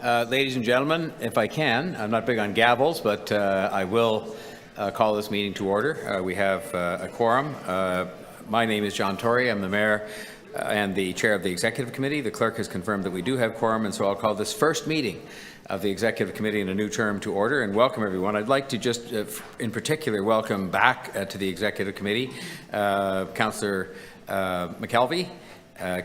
Ladies and gentlemen, if I can, I'm not big on gavels, but I will call this meeting to order. We have a quorum. My name is John Tory. I'm the Mayor and the Chair of the Executive Committee. The Clerk has confirmed that we do have quorum, and so I'll call this first meeting of the Executive Committee in a new term to order and welcome everyone. I'd like to just, in particular, welcome back to the Executive Committee Councillor McKelvey,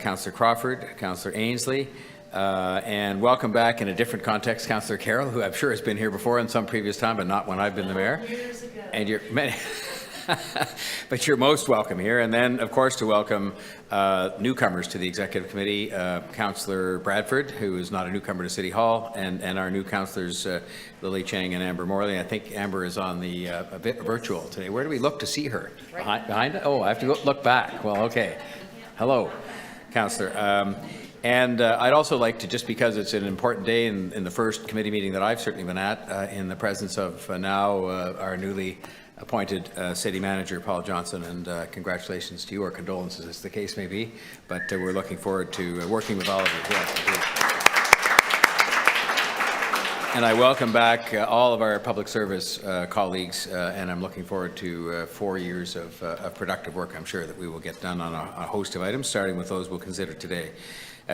Councillor Crawford, Councillor Ainsley, and welcome back in a different context, Councillor Carroll, who I'm sure has been here before in some previous time, but not when I've been the Mayor. Years ago. And you're many, but you're most welcome here. And then, of course, to welcome newcomers to the Executive Committee, Councillor Bradford, who is not a newcomer to City Hall, and our new councillors, Lily Chang and Amber Morley. I think Amber is on the a bit virtual today. Where do we look to see her? Right. Behind it? Oh, I have to look back. Well, okay. Hello, Councillor. And I'd also like to, just because it's an important day in the first committee meeting that I've certainly been at, in the presence of now our newly appointed City Manager, Paul Johnson, and congratulations to you, or condolences as the case may be, but we're looking forward to working with all of you. And I welcome back all of our public service colleagues, and I'm looking forward to 4 years of productive work. I'm sure that we will get done on a host of items, starting with those we'll consider today.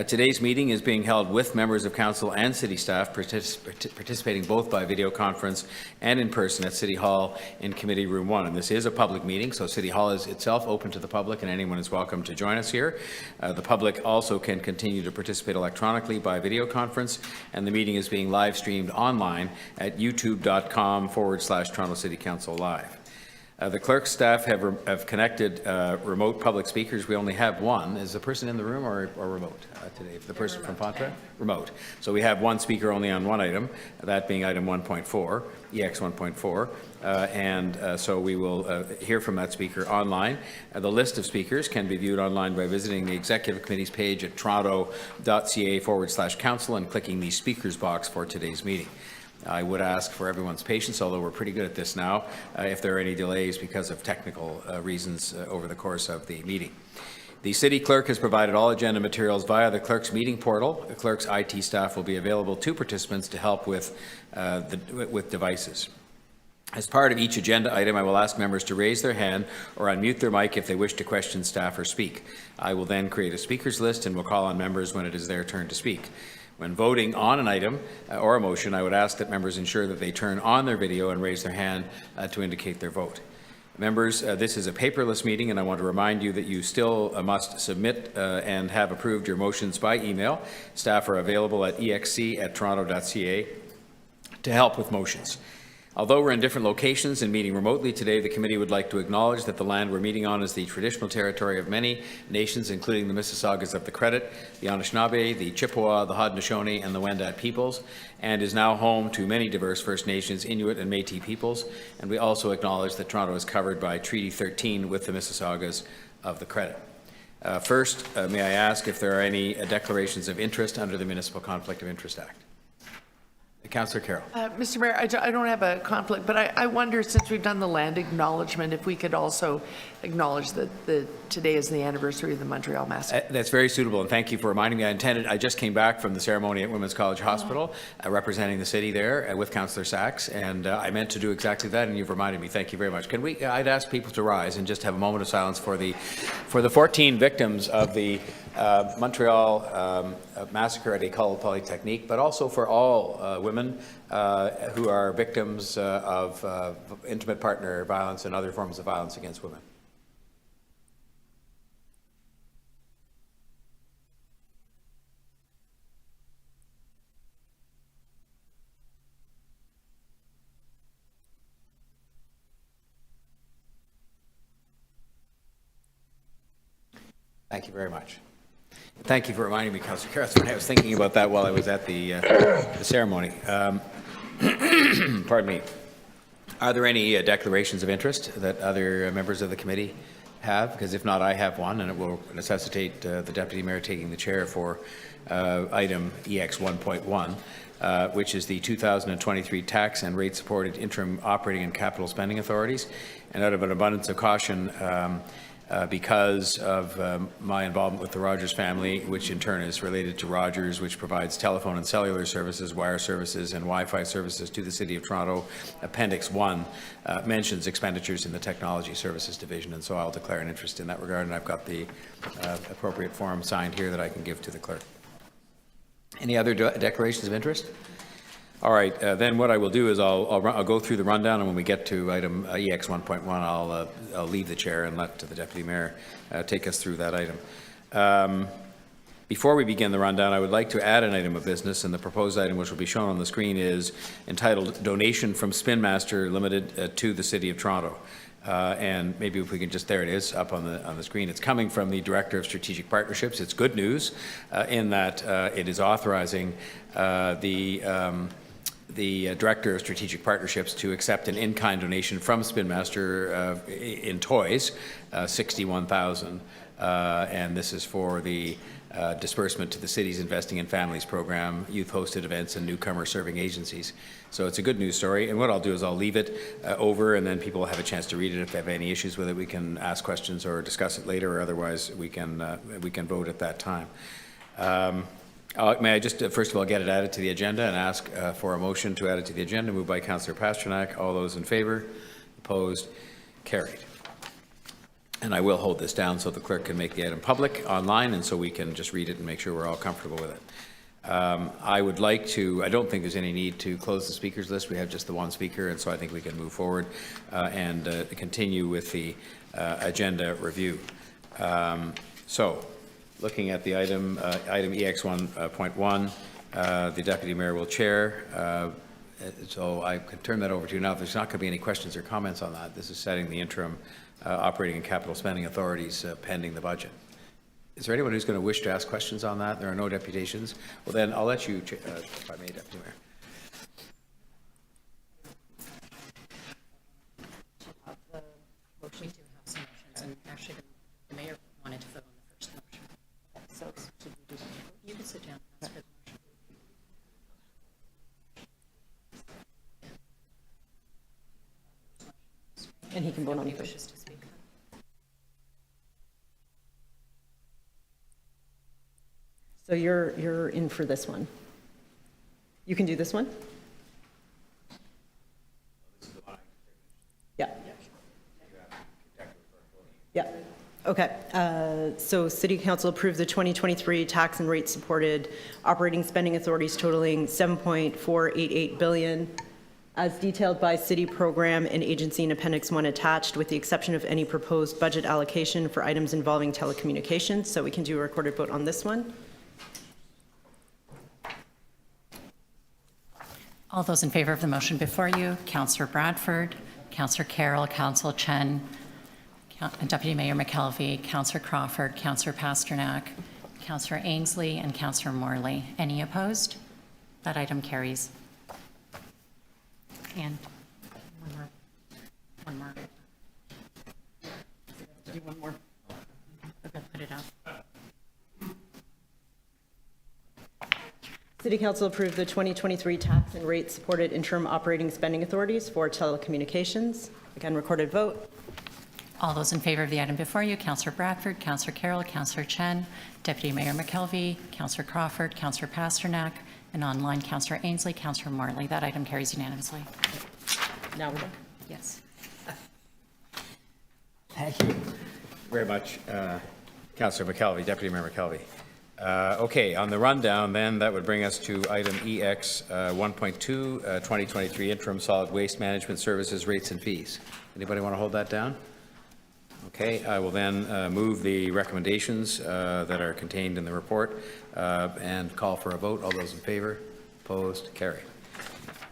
Today's meeting is being held with members of Council and City staff participating both by video conference and in person at City Hall in Committee Room 1. And this is a public meeting, so City Hall is itself open to the public and anyone is welcome to join us here. The public also can continue to participate electronically by video conference, and the meeting is being live streamed online at youtube.com/Toronto City Council Live. The clerk's staff have connected remote public speakers. We only have one. Is the person in the room or remote today? The person from Pontra? Remote. So we have one speaker only on one item, that being item 1.4, EX 1.4. So we will hear from that speaker online. The list of speakers can be viewed online by visiting the Executive Committee's page at toronto.ca/council and clicking the speakers box for today's meeting. I would ask for everyone's patience, although we're pretty good at this now, if there are any delays because of technical reasons over the course of the meeting. The City Clerk has provided all agenda materials via the Clerk's meeting portal. The Clerk's IT staff will be available to participants to help with devices. As part of each agenda item, I will ask members to raise their hand or unmute their mic if they wish to question staff or speak. I will then create a speakers list and will call on members when it is their turn to speak. When voting on an item or a motion, I would ask that members ensure that they turn on their video and raise their hand to indicate their vote. Members, this is a paperless meeting, and I want to remind you that you still must submit and have approved your motions by email. Staff are available at exc@toronto.ca to help with motions. Although we're in different locations and meeting remotely today, the committee would like to acknowledge that the land we're meeting on is the traditional territory of many nations, including the Mississaugas of the Credit, the Anishinaabe, the Chippewa, the Haudenosaunee, and the Wendat peoples, and is now home to many diverse First Nations, Inuit, and Métis peoples. And we also acknowledge that Toronto is covered by Treaty 13 with the Mississaugas of the Credit. First, may I ask if there are any declarations of interest under the Municipal Conflict of Interest Act? Councillor Carroll. Mr. Mayor, I don't have a conflict, but I wonder, since we've done the land acknowledgement, if we could also acknowledge that today is the anniversary of the Montreal Massacre. That's very suitable, and thank you for reminding me. I just came back from the ceremony at Women's College Hospital, representing the city there with Councillor Sachs, and I meant to do exactly that, and you've reminded me. Thank you very much. Can we? I'd ask people to rise and just have a moment of silence for the 14 victims of the Montreal massacre at École Polytechnique, but also for all women who are victims of intimate partner violence and other forms of violence against women. Thank you very much. Thank you for reminding me, Councillor Carroll. I was thinking about that while I was at the ceremony. Pardon me. Are there any declarations of interest that other members of the committee have? Because if not, I have one, and it will necessitate the Deputy Mayor taking the chair for item EX 1.1, which is the 2023 tax and rate-supported interim operating and capital spending authorities. And out of an abundance of caution, because of my involvement with the Rogers family, which in turn is related to Rogers, which provides telephone and cellular services, wire services, and Wi-Fi services to the City of Toronto. Appendix 1 mentions expenditures in the Technology Services Division, and so I'll declare an interest in that regard, and I've got the appropriate form signed here that I can give to the clerk. Any other declarations of interest? All right, then what I will do is I'll go through the rundown, and when we get to item EX 1.1, I'll leave the chair and let the Deputy Mayor take us through that item. Before we begin the rundown, I would like to add an item of business, and the proposed item, which will be shown on the screen, is entitled Donation from Spin Master Limited to the City of Toronto. And maybe if we can just, there it is, up on the screen. It's coming from the Director of Strategic Partnerships. It's good news in that it is authorizing the Director of Strategic Partnerships to accept an in-kind donation from Spin Master in toys, $61,000, and this is for the disbursement to the city's Investing in Families program, youth-hosted events, and newcomer serving agencies. So it's a good news story, and what I'll do is I'll leave it over, and then people will have a chance to read it. If they have any issues with it, we can ask questions or discuss it later, or otherwise we can vote at that time. May I just, first of all, get it added to the agenda and ask for a motion to add it to the agenda, moved by Councillor Pasternak. All those in favour? Opposed? Carried. And I will hold this down so the clerk can make the item public online, and so we can just read it and make sure we're all comfortable with it. I would like to, I don't think there's any need to close the speakers list. We have just the one speaker, and so I think we can move forward and continue with the agenda review. So, looking at the item EX 1.1, the Deputy Mayor will chair. So I could turn that over to you now. If there's not going to be any questions or comments on that, this is setting the interim operating and capital spending authorities pending the budget. Is there anyone who's going to wish to ask questions on that? There are no deputations. Well, then I'll let you, if I may, Deputy Mayor. We do have some motions, and actually the Mayor wanted to vote on the first motion. So should we do that? You can sit down. That's for the motion. And he can vote on Nobody it. wishes to speak. So you're in for this one. You can do this one? Yeah. Yeah. Okay. So City Council approved the 2023 tax and rate supported operating spending authorities totaling $7.488 billion as detailed by city program and agency in Appendix 1 attached, with the exception of any proposed budget allocation for items involving telecommunications. So we can do a recorded vote on this one. All those in favor of the motion before you, Councillor Bradford, Councillor Carroll, Councillor Chen, Deputy Mayor McKelvey, Councillor Crawford, Councillor Pasternak, Councillor Ainsley, and Councillor Morley. Any opposed? That item carries. And one more. Do one more. Okay, put it up. City Council approved the 2023 tax and rate supported interim operating spending authorities for telecommunications. Again, recorded vote. All those in favor of the item before you, Councillor Bradford, Councillor Carroll, Councillor Chen, Deputy Mayor McKelvey, Councillor Crawford, Councillor Pasternak, and online Councillor Ainsley, Councillor Morley. That item carries unanimously. Now we're done. Yes. Thank you very much, Councillor McKelvey, Deputy Mayor McKelvey. Okay, on the rundown then, that would bring us to item EX 1.2, 2023 Interim Solid Waste Management Services Rates and Fees. Anybody want to hold that down? Okay, I will then move the recommendations that are contained in the report and call for a vote. All those in favor? Opposed? Carried.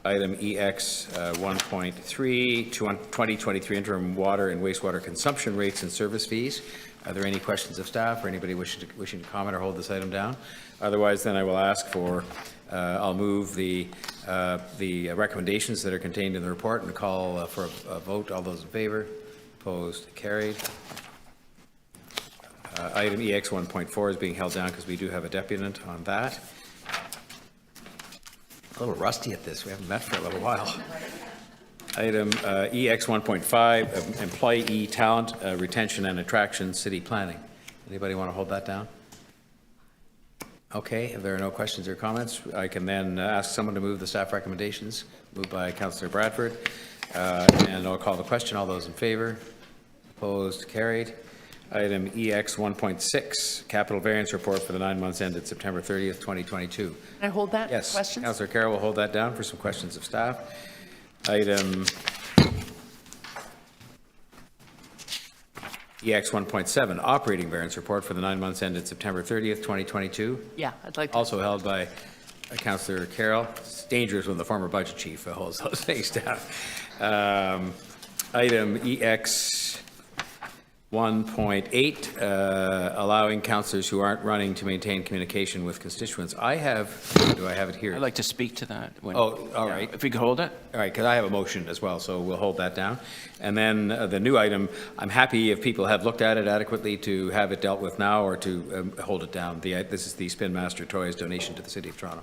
Item EX 1.3, 2023 Interim Water and Wastewater Consumption Rates and Service Fees. Are there any questions of staff or anybody wishing to comment or hold this item down? Otherwise, then I will ask for, I'll move the recommendations that are contained in the report and call for a vote. All those in favor? Opposed? Carried. Item EX 1.4 is being held down because we do have a deputant on that. A little rusty at this. We haven't met for a little while. Item EX 1.5, employee talent retention and attraction, city planning. Anybody want to hold that down? Okay, if there are no questions or comments, I can then ask someone to move the staff recommendations. Moved by Councillor Bradford. And I'll call the question. All those in favor? Opposed? Carried. Item EX 1.6, capital variance report for the 9 months ended September 30th, 2022. Can I hold that? Yes, Questions? Councillor Carroll will hold that down for some questions of staff. Item EX 1.7, operating variance report for the 9 months ended September 30th, 2022. Yeah, I'd like to. Also held by Councillor Carroll. It's dangerous when the former budget chief holds those things down. Item EX 1.8, allowing councillors who aren't running to maintain communication with constituents. Do I have it here? I'd like to speak to that. Oh, all right. If we could hold it? All right, because I have a motion as well, so we'll hold that down. And then the new item, I'm happy if people have looked at it adequately to have it dealt with now or to hold it down. This is the Spin Master Toys donation to the City of Toronto.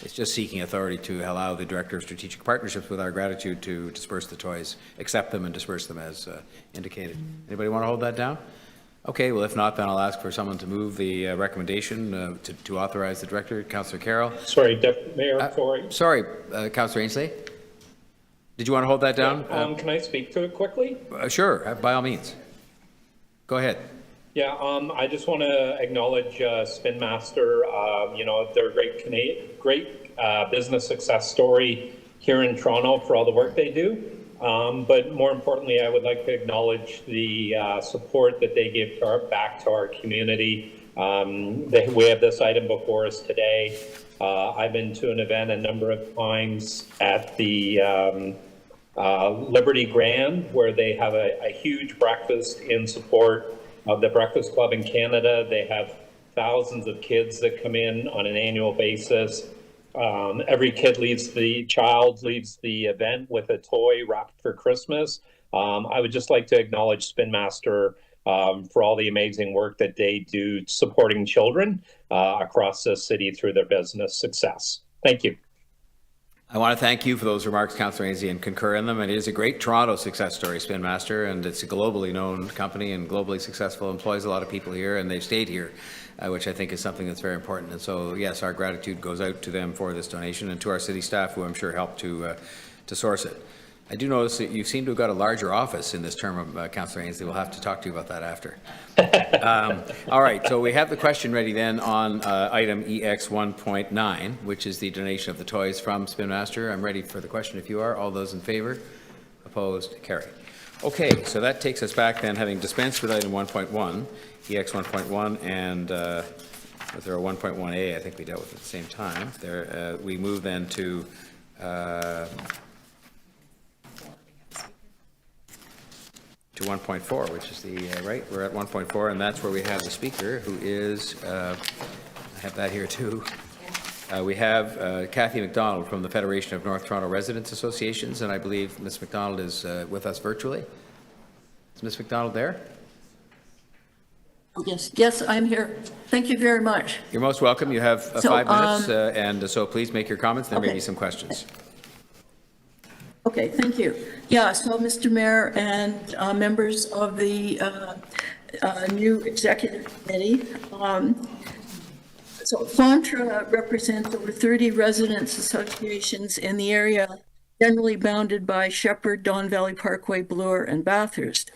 It's just seeking authority to allow the Director of Strategic Partnerships, with our gratitude, to disperse the toys, accept them and disperse them as indicated. Anybody want to hold that down? Okay, well, if not, then I'll ask for someone to move the recommendation to authorize the Director. Councillor Carroll. Sorry, Deputy Mayor, Sorry, Councillor Ainsley. Did you want to hold that down? Can I speak to it quickly? Sure, by all means. Go ahead. Yeah, I just want to acknowledge Spin Master. You know, they're a great business success story here in Toronto for all the work they do. But more importantly, I would like to acknowledge the support that they give back to our community. We have this item before us today. I've been to an event a number of times at the Liberty Grand, where they have a huge breakfast in support of the Breakfast Club in Canada. They have thousands of kids that come in on an annual basis. Every child leaves the event with a toy wrapped for Christmas. I would just like to acknowledge Spin Master for all the amazing work that they do supporting children across the city through their business success. Thank you. I want to thank you for those remarks, Councillor Ainsley, and concur in them. It is a great Toronto success story, Spin Master, and it's a globally known company and globally successful, employs a lot of people here, and they've stayed here, which I think is something that's very important. And so, yes, our gratitude goes out to them for this donation and to our city staff, who I'm sure helped to source it. I do notice that you seem to have got a larger office in this term of Councillor Ainsley. We'll have to talk to you about that after. All right, so we have the question ready then on item EX 1.9, which is the donation of the toys from Spin Master. I'm ready for the question if you are. All those in favor? Opposed? Carried. Okay, so that takes us back then, having dispensed with item 1.1, EX 1.1, and was there a 1.1A I think we dealt with at the same time. There, we move then to 1.4, which is the, right, we're at 1.4, and that's where we have the speaker, who is, I have that here too. We have Kathy McDonald from the Federation of North Toronto Residents Associations, and I believe Ms. McDonald is with us virtually. Is Ms. McDonald there? Yes, I'm here. Thank you very much. You're most welcome. You have 5 minutes, and so please make your comments, then maybe some questions. Okay, thank you. Yeah, so Mr. Mayor and members of the new executive committee, so FONTRA represents over 30 residents associations in the area, generally bounded by Shepherd, Don Valley Parkway, Bloor, and Bathurst.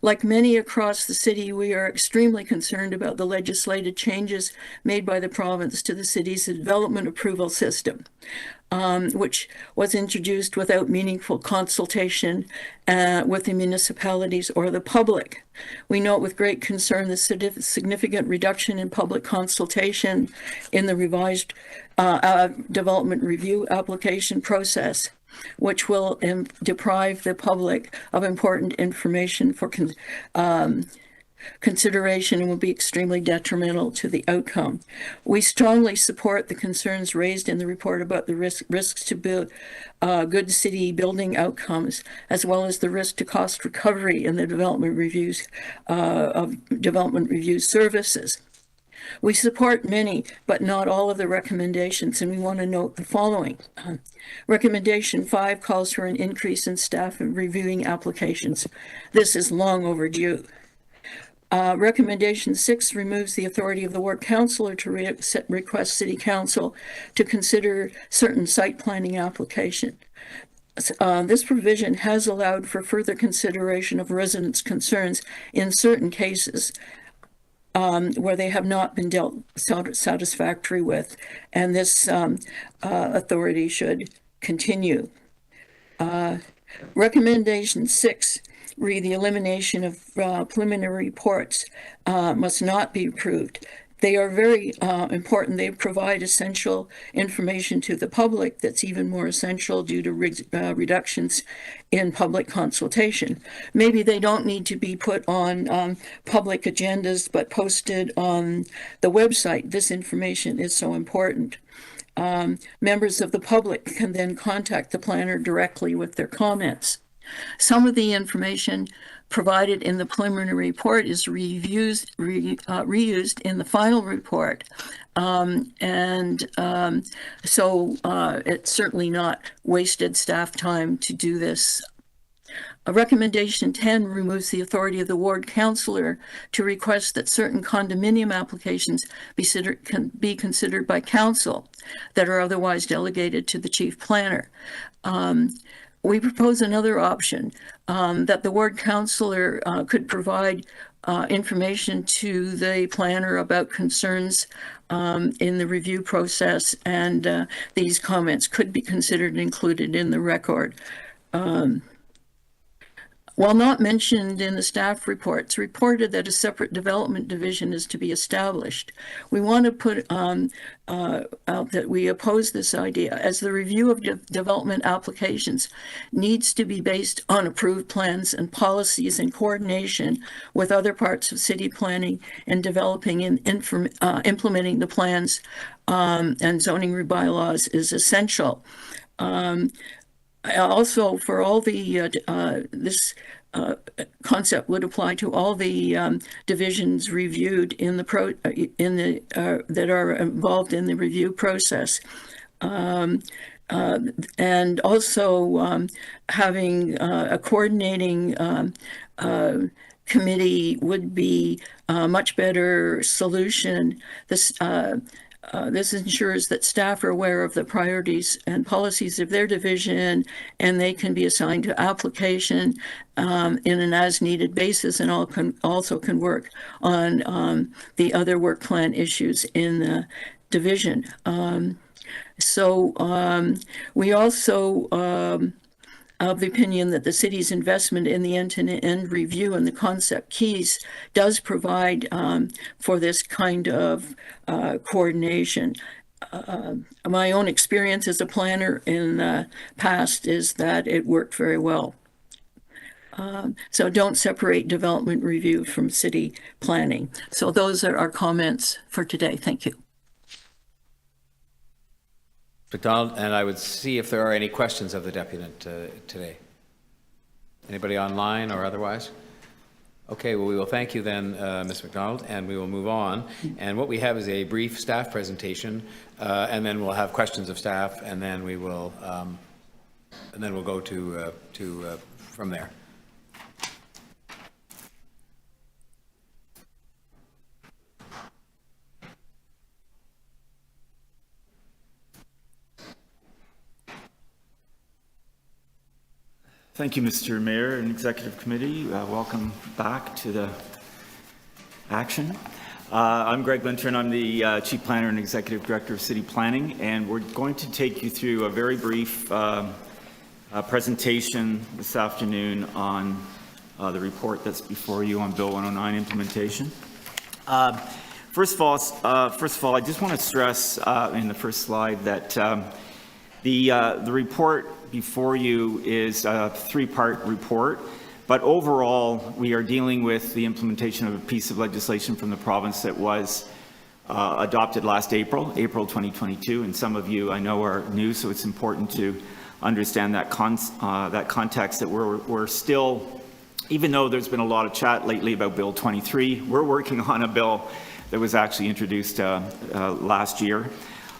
Like many across the city, we are extremely concerned about the legislative changes made by the province to the city's development approval system, which was introduced without meaningful consultation with the municipalities or the public. We note with great concern the significant reduction in public consultation in the revised development review application process, which will deprive the public of important information for consideration and will be extremely detrimental to the outcome. We strongly support the concerns raised in the report about the risks to build good city building outcomes, as well as the risk to cost recovery in the development reviews of development review services. We support many, but not all of the recommendations, and we want to note the following. Recommendation 5 calls for an increase in staff in reviewing applications. This is long overdue. Recommendation 6 removes the authority of the ward councillor to request City Council to consider certain site planning application. This provision has allowed for further consideration of residents' concerns in certain cases where they have not been dealt satisfactory with, and this authority should continue. Recommendation 6, the elimination of preliminary reports must not be approved. They are very important. They provide essential information to the public that's even more essential due to reductions in public consultation. Maybe they don't need to be put on public agendas, but posted on the website. This information is so important. Members of the public can then contact the planner directly with their comments. Some of the information provided in the preliminary report is reused in the final report. So it's certainly not wasted staff time to do this. Recommendation 10 removes the authority of the ward councillor to request that certain condominium applications can be considered by council that are otherwise delegated to the chief planner. We propose another option, that the ward councillor could provide information to the planner about concerns in the review process, and these comments could be considered and included in the record. While not mentioned in the staff reports, reported that a separate development division is to be established. We want to put out that we oppose this idea, as the review of development applications needs to be based on approved plans and policies in coordination with other parts of city planning and developing and implementing the plans and zoning bylaws is essential. Also, for all the this concept would apply to all the divisions reviewed in the that are involved in the review process, and also having a coordinating committee would be a much better solution. This ensures that staff are aware of the priorities and policies of their division, and they can be assigned to application in an as-needed basis, and also can work on the other work plan issues in the division. We also of the opinion that the city's investment in the end-to-end review and the concept keys does provide for this kind of coordination. My own experience as a planner in the past is that it worked very well. So don't separate development review from city planning. So those are our comments for today. Thank you. McDonald, and I would see if there are any questions of the deputant today. Anybody online or otherwise? Okay, well, we will thank you then, Ms. McDonald, and we will move on. And what we have is a brief staff presentation, and then we'll have questions of staff, and then we will, we'll go to from there. Thank you, Mr. Mayor and Executive Committee. Welcome back to the action. I'm Greg Linter, and I'm the Chief Planner and Executive Director of City Planning, and we're going to take you through a very brief presentation this afternoon on the report that's before you on Bill 109 implementation. First of all, I just want to stress in the first slide that the report before you is a three-part report, but overall we are dealing with the implementation of a piece of legislation from the province that was adopted last April 2022, and some of you I know are new, so it's important to understand that context, that we're still, even though there's been a lot of chat lately about Bill 23, we're working on a bill that was actually introduced last year.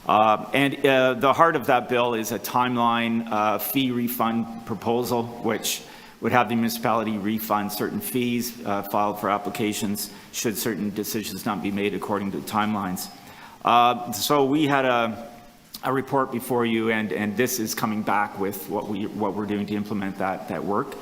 The heart of that bill is a timeline fee refund proposal, which would have the municipality refund certain fees filed for applications should certain decisions not be made according to the timelines. So we had a report before you, and this is coming back with what we're doing to implement that work.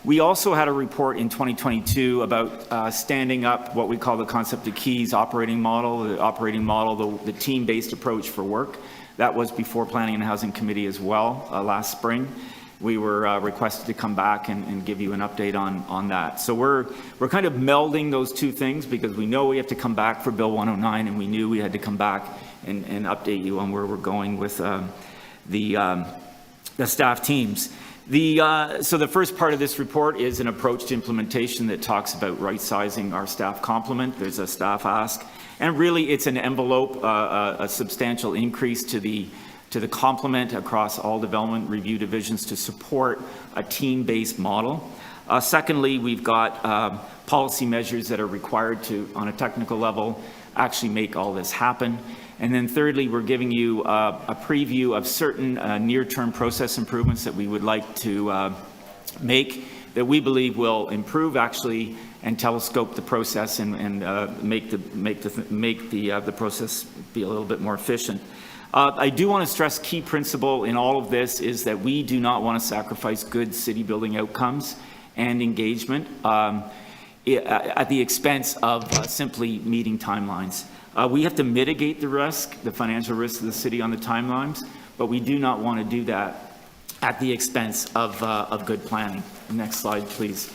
We also had a report in 2022 about standing up what we call the concept of keys operating model, the team-based approach for work. That was before Planning and Housing Committee as well last spring. We were requested to come back and give you an update on that. So we're kind of melding those two things because we know we have to come back for Bill 109, and we knew we had to come back and update you on where we're going with the staff teams. So the first part of this report is an approach to implementation that talks about right-sizing our staff complement. There's a staff ask, and really it's an envelope, a substantial increase to the complement across all development review divisions to support a team-based model. Secondly, we've got policy measures that are required to, on a technical level, actually make all this happen. And then thirdly, we're giving you a preview of certain near-term process improvements that we would like to make that we believe will improve actually and telescope the process and make the process be a little bit more efficient. I do want to stress key principle in all of this is that we do not want to sacrifice good city building outcomes and engagement at the expense of simply meeting timelines. We have to mitigate the risk, the financial risk of the city on the timelines, but we do not want to do that at the expense of good planning. Next slide, please.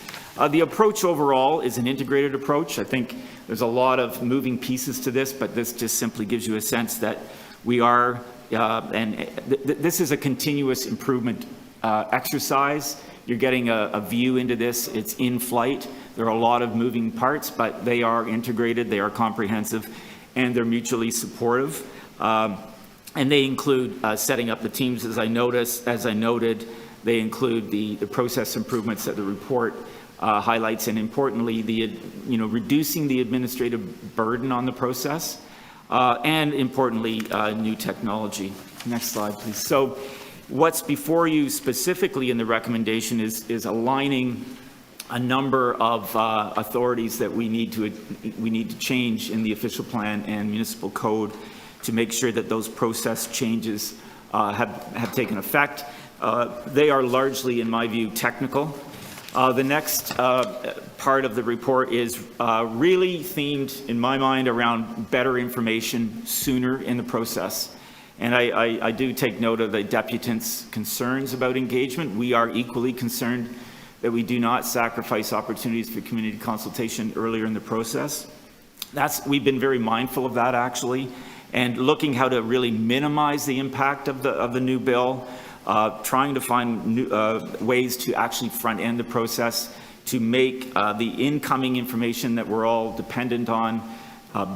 The approach overall is an integrated approach. I think there's a lot of moving pieces to this, but this just simply gives you a sense that we are, this is a continuous improvement exercise. You're getting a view into this. It's in flight. There are a lot of moving parts, but they are integrated, they are comprehensive, and they're mutually supportive. And they include setting up the teams, as I noted. They include the process improvements that the report highlights, and importantly, reducing the administrative burden on the process. And importantly, new technology. Next slide, please. So what's before you specifically in the recommendation is aligning a number of authorities that we need to change in the official plan and municipal code to make sure that those process changes have taken effect. They are largely, in my view, technical. The next part of the report is really themed, in my mind, around better information sooner in the process. And I do take note of the deputant's concerns about engagement. We are equally concerned that we do not sacrifice opportunities for community consultation earlier in the process. We've been very mindful of that, actually, and looking how to really minimize the impact of the new bill. Trying to find new, ways to actually front-end the process to make the incoming information that we're all dependent on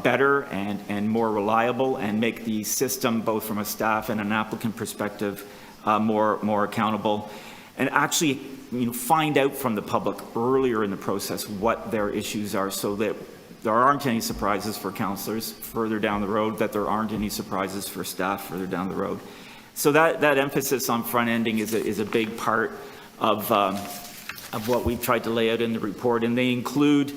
better and more reliable, and make the system, both from a staff and an applicant perspective, more accountable. And actually find out from the public earlier in the process what their issues are, so that there aren't any surprises for councillors further down the road, that there aren't any surprises for staff further down the road. So that emphasis on front-ending is a big part of what we've tried to lay out in the report, and they include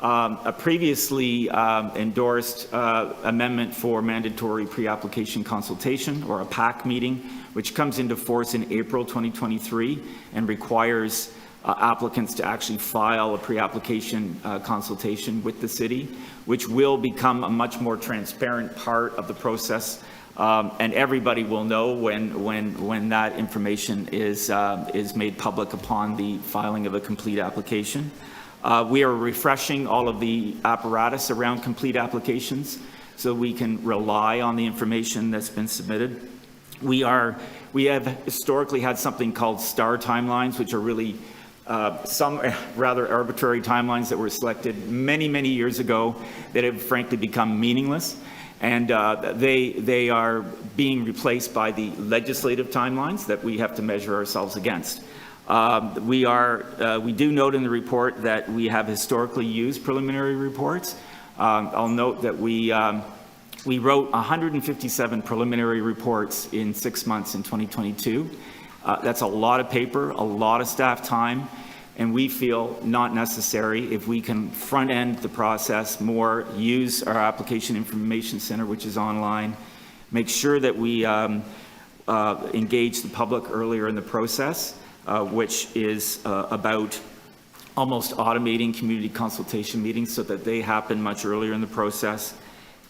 a previously endorsed amendment for mandatory pre-application consultation, or a PAC meeting, which comes into force in April 2023 and requires applicants to actually file a pre-application consultation with the city, which will become a much more transparent part of the process. And everybody will know when that information is made public upon the filing of a complete application. We are refreshing all of the apparatus around complete applications so we can rely on the information that's been submitted. We have historically had something called STAR timelines, which are really some rather arbitrary timelines that were selected many years ago that have frankly become meaningless. And they are being replaced by the legislative timelines that we have to measure ourselves against. We do note in the report that we have historically used preliminary reports. I'll note that we wrote 157 preliminary reports in 6 months in 2022. That's a lot of paper, a lot of staff time, and we feel not necessary. If we can front end the process more, use our application information center, which is online, make sure that we engage the public earlier in the process, which is about almost automating community consultation meetings so that they happen much earlier in the process,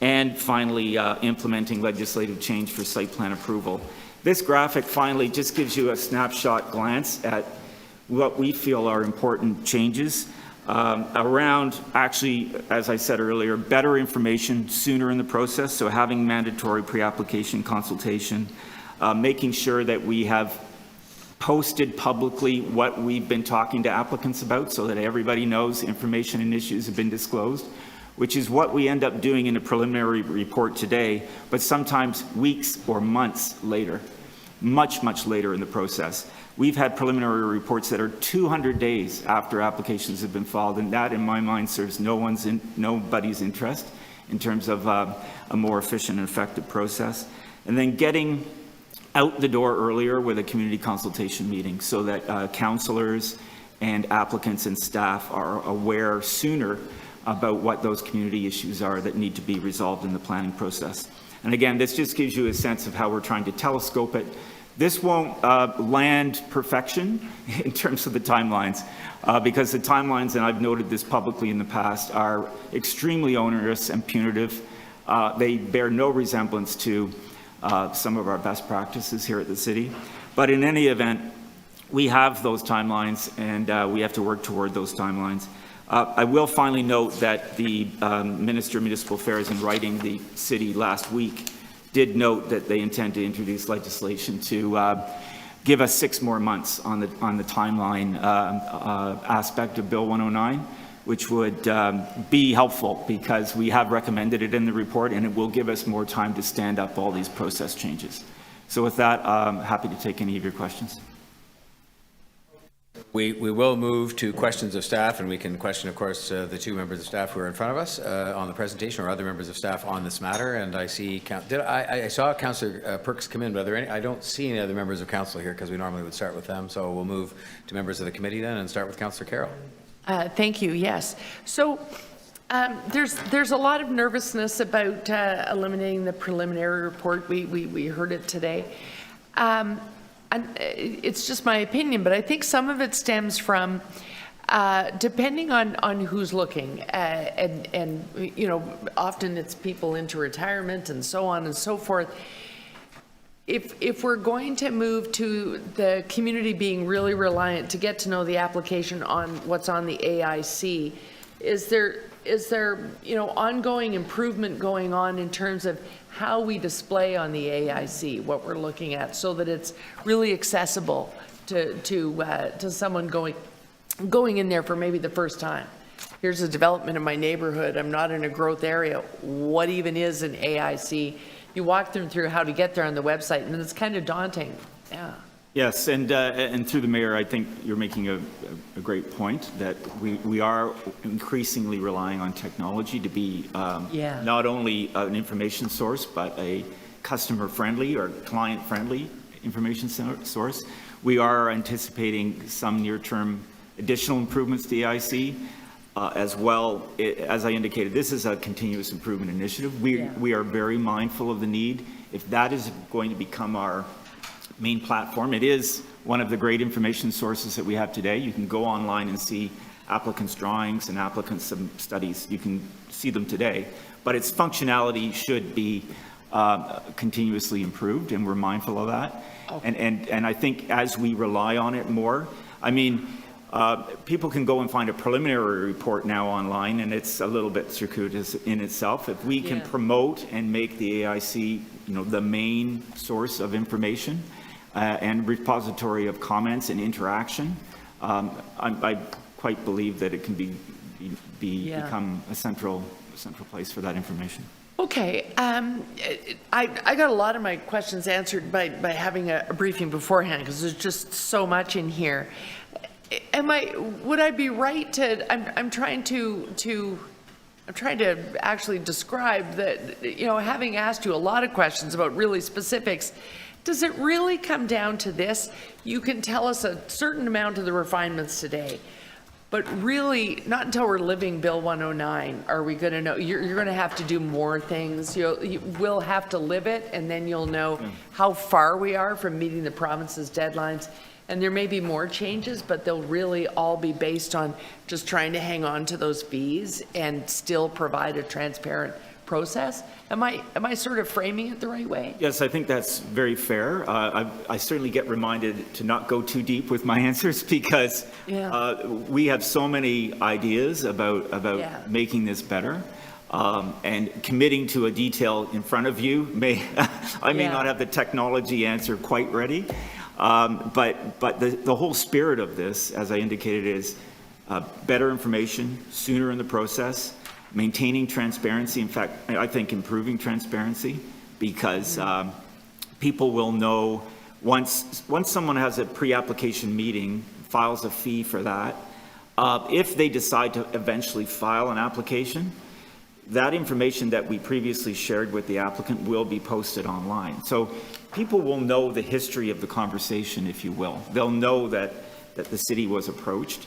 and finally implementing legislative change for site plan approval. This graphic finally just gives you a snapshot glance at what we feel are important changes around, actually, as I said earlier, better information sooner in the process, so having mandatory pre-application consultation, making sure that we have posted publicly what we've been talking to applicants about so that everybody knows information and issues have been disclosed, which is what we end up doing in a preliminary report today, but sometimes weeks or months later, much, much later in the process. We've had preliminary reports that are 200 days after applications have been filed, and that, in my mind, serves nobody's interest in terms of a more efficient and effective process. And then getting out the door earlier with a community consultation meeting so that councillors and applicants and staff are aware sooner about what those community issues are that need to be resolved in the planning process. And again, this just gives you a sense of how we're trying to telescope it. This won't land perfection in terms of the timelines, because the timelines, and I've noted this publicly in the past, are extremely onerous and punitive. They bear no resemblance to some of our best practices here at the city. But in any event, we have those timelines, and we have to work toward those timelines. I will finally note that the Minister of Municipal Affairs, in writing the city last week, did note that they intend to introduce legislation to give us 6 more months on the timeline aspect of Bill 109, which would be helpful because we have recommended it in the report, and it will give us more time to stand up all these process changes. So with that, I'm happy to take any of your questions. We will move to questions of staff, and we can question, of course, the 2 members of staff who are in front of us on the presentation, or other members of staff on this matter. And I see, I saw Councillor Perks come in, but are there any? I don't see any other members of council here because we normally would start with them. So we'll move to members of the committee then and start with Councillor Carroll. Thank you, yes. So there's a lot of nervousness about eliminating the preliminary report. We heard it today. And it's just my opinion, but I think some of it stems from depending on who's looking, and you know, often it's people into retirement and so on and so forth. If we're going to move to the community being really reliant to get to know the application on what's on the AIC, is there you know, ongoing improvement going on in terms of how we display on the AIC what we're looking at, so that it's really accessible to someone going in there for maybe the first time? Here's a development in my neighborhood. I'm not in a growth area. What even is an AIC? You walk them through how to get there on the website, and it's kind of daunting. Yeah. Yes, and through the mayor, I think you're making a great point that we are increasingly relying on technology to be not only an information source, but a customer-friendly or client-friendly information source. We are anticipating some near-term additional improvements to the AIC. As well, as I indicated, this is a continuous improvement initiative. We are very mindful of the need. If that is going to become our main platform, it is one of the great information sources that we have today. You can go online and see applicants' drawings and applicants' studies. You can see them today, but its functionality should be continuously improved, and we're mindful of that. Okay. And I think as we rely on it more, I mean, people can go and find a preliminary report now online, and it's a little bit circuitous in itself. If we can promote and make the AIC, you know, the main source of information and repository of comments and interaction, I quite believe that it can become a central place for that information. Okay, I got a lot of my questions answered by having a briefing beforehand, because there's just so much in here. Would I be right to, I'm trying to I'm trying to actually describe that, having asked you a lot of questions about really specifics, does it really come down to this? You can tell us a certain amount of the refinements today, but really, not until we're living Bill 109 are we going to know. You're going to have to do more things. You will have to live it, and then you'll know how far we are from meeting the province's deadlines. And there may be more changes, but they'll really all be based on just trying to hang on to those fees and still provide a transparent process. Am I sort of framing it the right way? Yes, I think that's very fair. I certainly get reminded to not go too deep with my answers because we have so many ideas about making this better. And committing to a detail in front of you may not have the technology answer quite ready. But the whole spirit of this, as I indicated, is better information sooner in the process, maintaining transparency. In fact, I think improving transparency, because people will know once someone has a pre-application meeting, files a fee for that, if they decide to eventually file an application, that information that we previously shared with the applicant will be posted online. So people will know the history of the conversation, if you will. They'll know that the city was approached.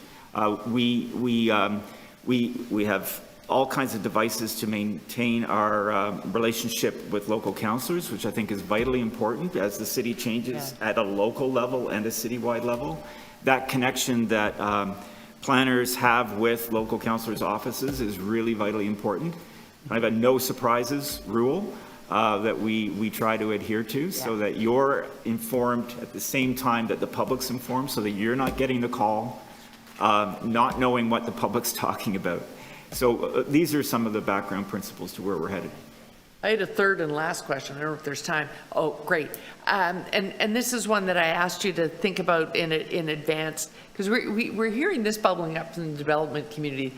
We have all kinds of devices to maintain our relationship with local councillors, which I think is vitally important as the city changes at a local level and a citywide level. That connection that planners have with local councillors' offices is really vitally important. I have a no surprises rule that we try to adhere to, so that you're informed at the same time that the public's informed, so that you're not getting the call, not knowing what the public's talking about. So these are some of the background principles to where we're headed. I had a third and last question. I don't know if there's time. Oh, great. And this is one that I asked you to think about in advance, because we're hearing this bubbling up in the development community.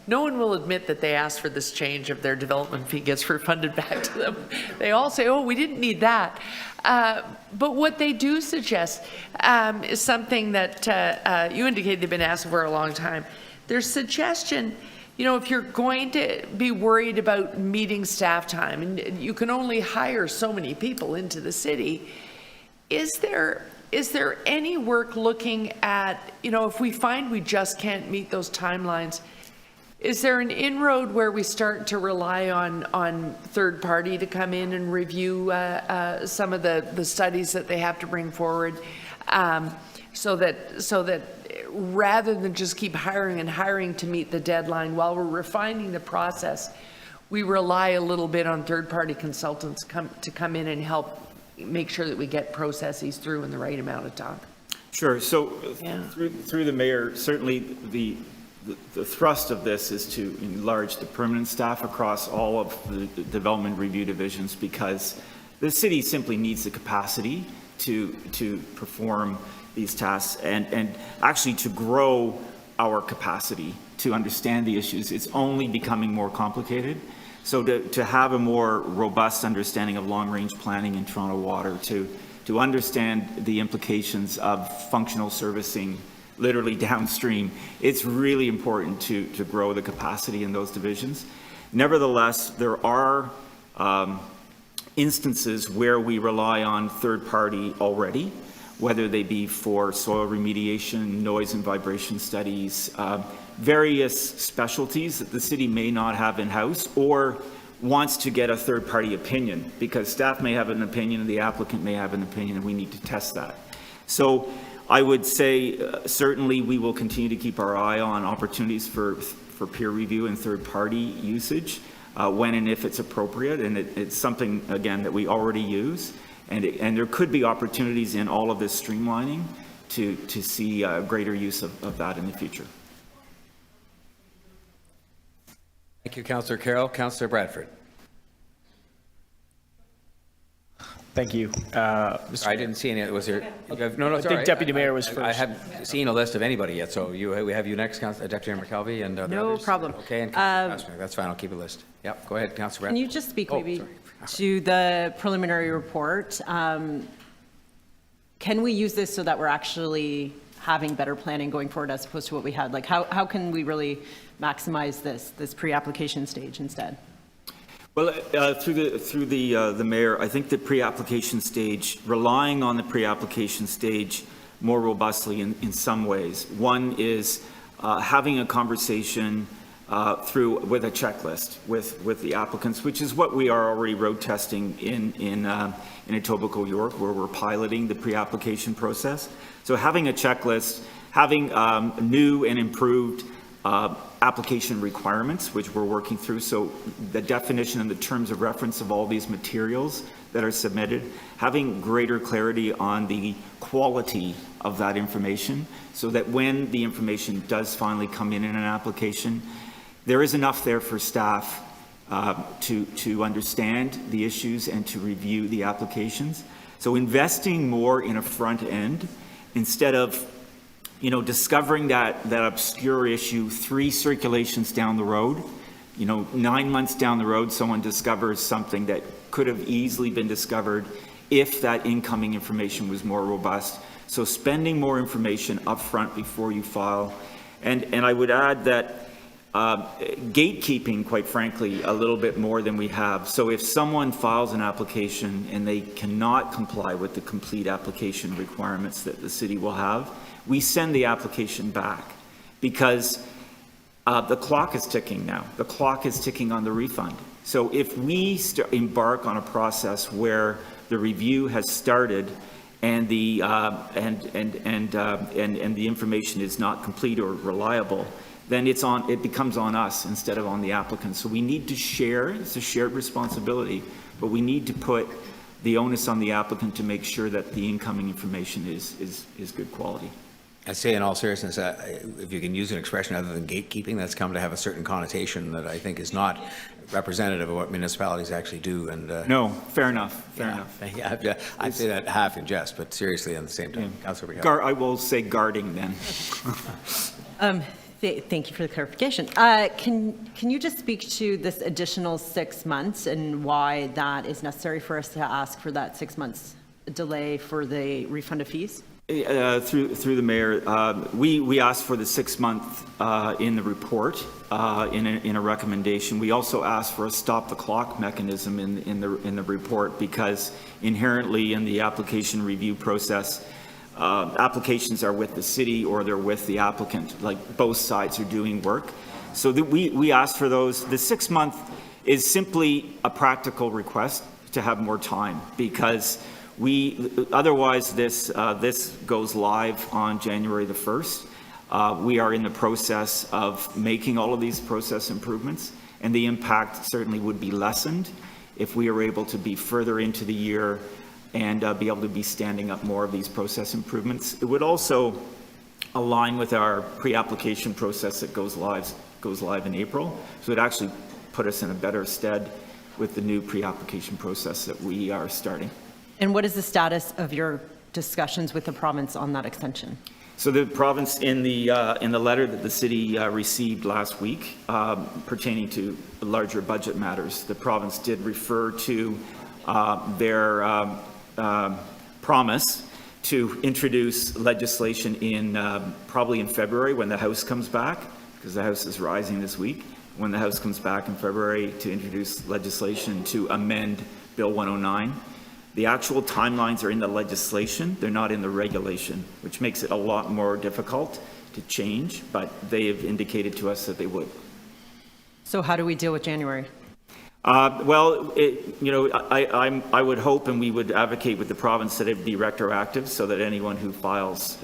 No one will admit that they asked for this change if their development fee gets refunded back to them. They all say, oh, we didn't need that. But what they do suggest is something that you indicated they've been asking for a long time. Their suggestion, if you're going to be worried about meeting staff time, and you can only hire so many people into the city, is there any work looking at, if we find we just can't meet those timelines, is there an inroad where we start to rely on third party to come in and review some of the studies that they have to bring forward, so that rather than just keep hiring and hiring to meet the deadline, while we're refining the process, we rely a little bit on third-party consultants to come in and help make sure that we get processes through in the right amount of time? Sure. So through the mayor, certainly the thrust of this is to enlarge the permanent staff across all of the development review divisions, because the city simply needs the capacity to perform these tasks and actually to grow our capacity to understand the issues. It's only becoming more complicated. So to have a more robust understanding of long-range planning in Toronto Water, to understand the implications of functional servicing literally downstream, it's really important to grow the capacity in those divisions. Nevertheless, there are instances where we rely on third party already, whether they be for soil remediation, noise and vibration studies, various specialties that the city may not have in-house or wants to get a third-party opinion, because staff may have an opinion and the applicant may have an opinion, and we need to test that. So I would say certainly we will continue to keep our eye on opportunities for peer review and third-party usage when and if it's appropriate, and it's something, again, that we already use. And there could be opportunities in all of this streamlining to see greater use of that in the future. Thank you, Councillor Carroll. Councillor Bradford. Thank you. I didn't see any. Was there? No, it's I all think right. Deputy Mayor was first. I haven't seen a list of anybody yet, so we have you next, Deputy Mayor McKelvey, and the No others? problem. Okay, and Councillor Pasternak. That's fine. I'll keep a list. Yep. Go ahead, Councillor Bradford. Can you just speak maybe sorry. to the preliminary report? Can we use this so that we're actually having better planning going forward as opposed to what we had? Like, how can we really maximize this pre-application stage instead? Well, through the mayor, I think the pre-application stage, relying on the pre-application stage more robustly in some ways. One is having a conversation with a checklist with the applicants, which is what we are already road testing in Etobicoke, York, where we're piloting the pre-application process. So having a checklist, having new and improved application requirements, which we're working through. So the definition and the terms of reference of all these materials that are submitted, having greater clarity on the quality of that information, so that when the information does finally come in an application, there is enough there for staff to understand the issues and to review the applications. So investing more in a front end instead of discovering that obscure issue 3 circulations down the road. 9 months down the road, someone discovers something that could have easily been discovered if that incoming information was more robust. So spending more information up front before you file. And I would add that gatekeeping, quite frankly, a little bit more than we have. So if someone files an application and they cannot comply with the complete application requirements that the city will have, we send the application back, because the clock is ticking now. The clock is ticking on the refund. So if we embark on a process where the review has started and the information is not complete or reliable, then it becomes on us instead of on the applicant. So we need to share, it's a shared responsibility, but we need to put the onus on the applicant to make sure that the incoming information is good quality. I'd say in all seriousness, if you can use an expression other than gatekeeping, that's come to have a certain connotation that I think is not representative of what municipalities actually do. And no, fair enough, fair enough. Yeah, I'd say that half in jest, but seriously at the same time. Yeah. Councillor McKelvie. I will say guarding then. Thank you for the clarification. Can you just speak to this additional 6 months and why that is necessary for us to ask for that 6 months delay for the refund of fees? Through the mayor, we asked for the 6 month in the report in a recommendation. We also asked for a stop the clock mechanism in the report, because inherently in the application review process, applications are with the city or they're with the applicant, like both sides are doing work. So we asked for those. The 6 month is simply a practical request to have more time, because otherwise this goes live on January the 1st. We are in the process of making all of these process improvements, and the impact certainly would be lessened if we are able to be further into the year and be able to be standing up more of these process improvements. It would also align with our pre-application process that goes live in April. So it actually put us in a better stead with the new pre-application process that we are starting. And what is the status of your discussions with the province on that extension? So the province, in the letter that the city received last week pertaining to larger budget matters, the province did refer to their promise to introduce legislation probably in February when the House comes back, because the House is rising this week. When the House comes back in February, to introduce legislation to amend Bill 109. The actual timelines are in the legislation, they're not in the regulation, which makes it a lot more difficult to change, but they have indicated to us that they would. So how do we deal with January? Well, I would hope, and we would advocate with the province, that it be retroactive, so that anyone who files,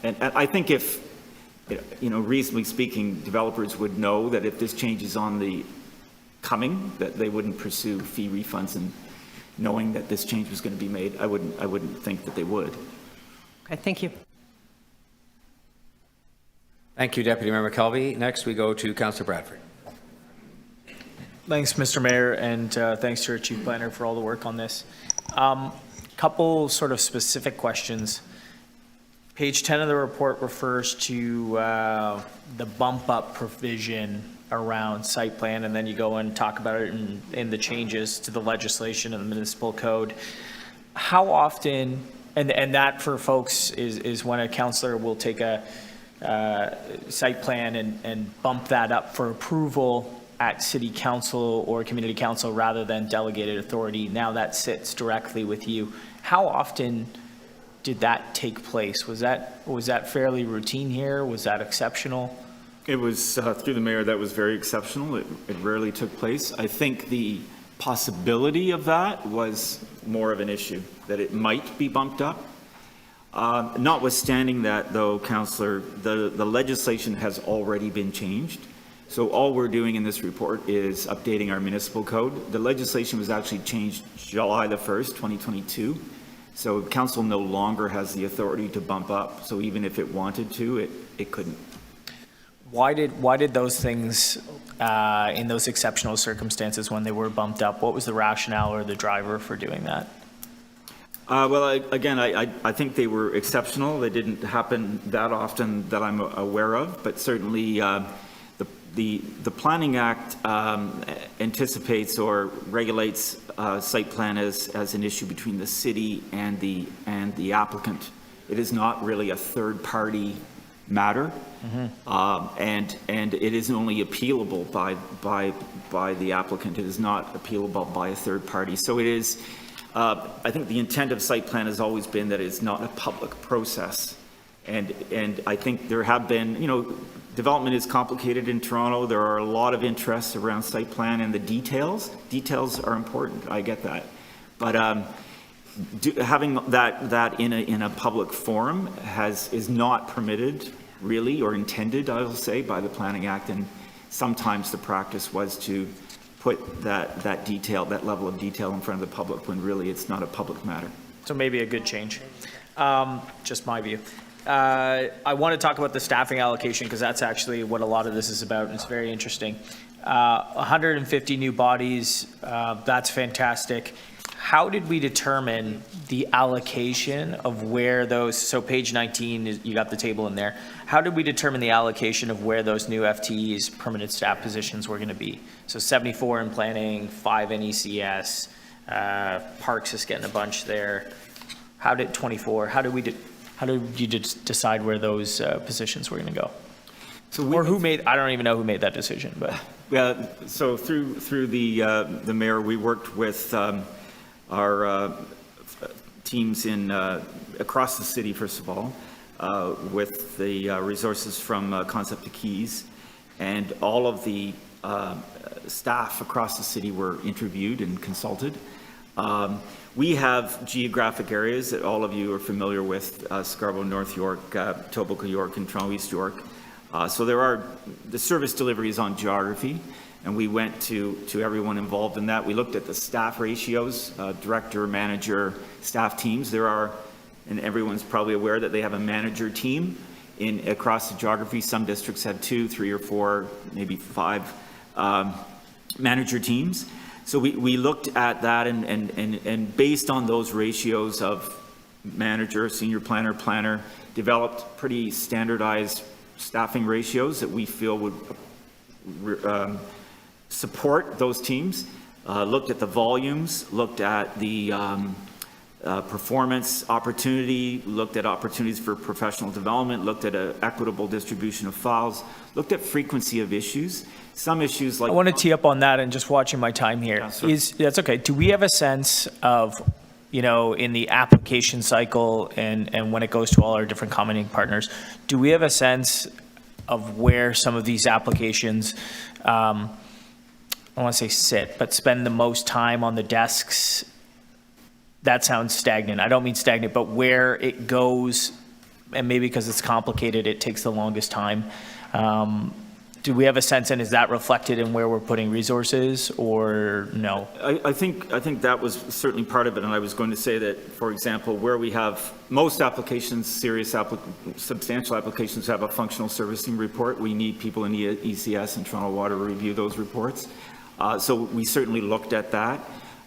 and I think if, reasonably speaking, developers would know that if this change is on the coming, that they wouldn't pursue fee refunds, and knowing that this change was going to be made, I wouldn't think that they would. Okay, thank you. Thank you, Deputy Mayor McKelvie. Next, we go to Councillor Bradford. Thanks, Mr. Mayor, and thanks to your Chief Planner for all the work on this. Couple sort of specific questions. Page 10 of the report refers to the bump up provision around site plan, and then you go and talk about it in the changes to the legislation and the municipal code. How often, And that for folks is when a councillor will take a site plan and bump that up for approval at city council or community council rather than delegated authority. Now that sits directly with you. How often did that take place? Was that fairly routine here? Was that exceptional? It was, through the mayor, that was very exceptional. It rarely took place. I think the possibility of that was more of an issue, that it might be bumped up. Notwithstanding that, though, Councillor, the legislation has already been changed. So all we're doing in this report is updating our municipal code. The legislation was actually changed July the 1st, 2022. So council no longer has the authority to bump up. So even if it wanted to, it couldn't. Why did those things, in those exceptional circumstances when they were bumped up, what was the rationale or the driver for doing that? Well, I think they were exceptional. They didn't happen that often that I'm aware of, but certainly the Planning Act anticipates or regulates site plan as an issue between the city and the applicant. It is not really a third-party matter, and it is only appealable by the applicant. It is not appealable by a third party. So it is. I think the intent of site plan has always been that it's not a public process, and I think there have been, development is complicated in Toronto. There are a lot of interests around site plan and the details. Details are important. I get that, but having that in a public forum is not permitted, really, or intended, I will say, by the Planning Act. And sometimes the practice was to put that level of detail in front of the public when really it's not a public matter. So maybe a good change. Just my view. I want to talk about the staffing allocation because that's actually what a lot of this is about, and it's very interesting. 150 new bodies, that's fantastic. How did we determine the allocation of where those, so page 19, you got the table in there. How did we determine the allocation of where those new FTEs, permanent staff positions, were going to be? So 74 in planning, 5 in ECS, Parks is getting a bunch there. How did 24, how did you decide where those positions were going to go? So or who made, I don't even know who made that decision, but. Yeah, so through the mayor, we worked with our teams across the city, first of all, with the resources from Concept to Keys, and all of the staff across the city were interviewed and consulted. We have geographic areas that all of you are familiar with, Scarborough, North York, Etobicoke, York, and Toronto East York. So the service delivery is on geography, and we went to everyone involved in that. We looked at the staff ratios, director, manager, staff teams. There are, and everyone's probably aware that they have a manager team across the geography. Some districts have 2, 3, or 4, maybe 5 manager teams. So we looked at that, and based on those ratios of manager, senior planner, developed pretty standardized staffing ratios that we feel would support those teams. Looked at the volumes, looked at the performance opportunity, looked at opportunities for professional development, looked at an equitable distribution of files, looked at frequency of issues. Some issues like— I want to tee up on that, and just watching my time here. Yeah, That's okay. Do we have a sense of, in the application cycle and when it goes to all our different commenting partners, do we have a sense of where some of these applications, I don't want to say sit, but spend the most time on the desks? That sounds stagnant. I don't mean stagnant, but where it goes, and maybe because it's complicated, it takes the longest time. Do we have a sense, and is that reflected in where we're putting resources, or no? I think that was certainly part of it, and I was going to say that, for example, where we have most applications, substantial applications have a functional servicing report. We need people in the ECS and Toronto Water to review those reports. So we certainly looked at that.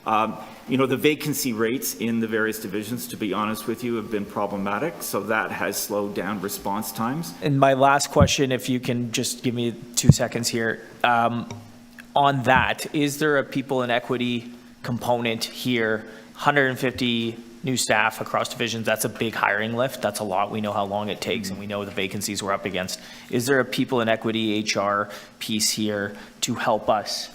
The vacancy rates in the various divisions, to be honest with you, have been problematic. So that has slowed down response times. And my last question, if you can just give me 2 seconds here. On that, is there a people and equity component here? 150 new staff across divisions, that's a big hiring lift. That's a lot. We know how long it takes, and we know the vacancies we're up against. Is there a people and equity HR piece here to help us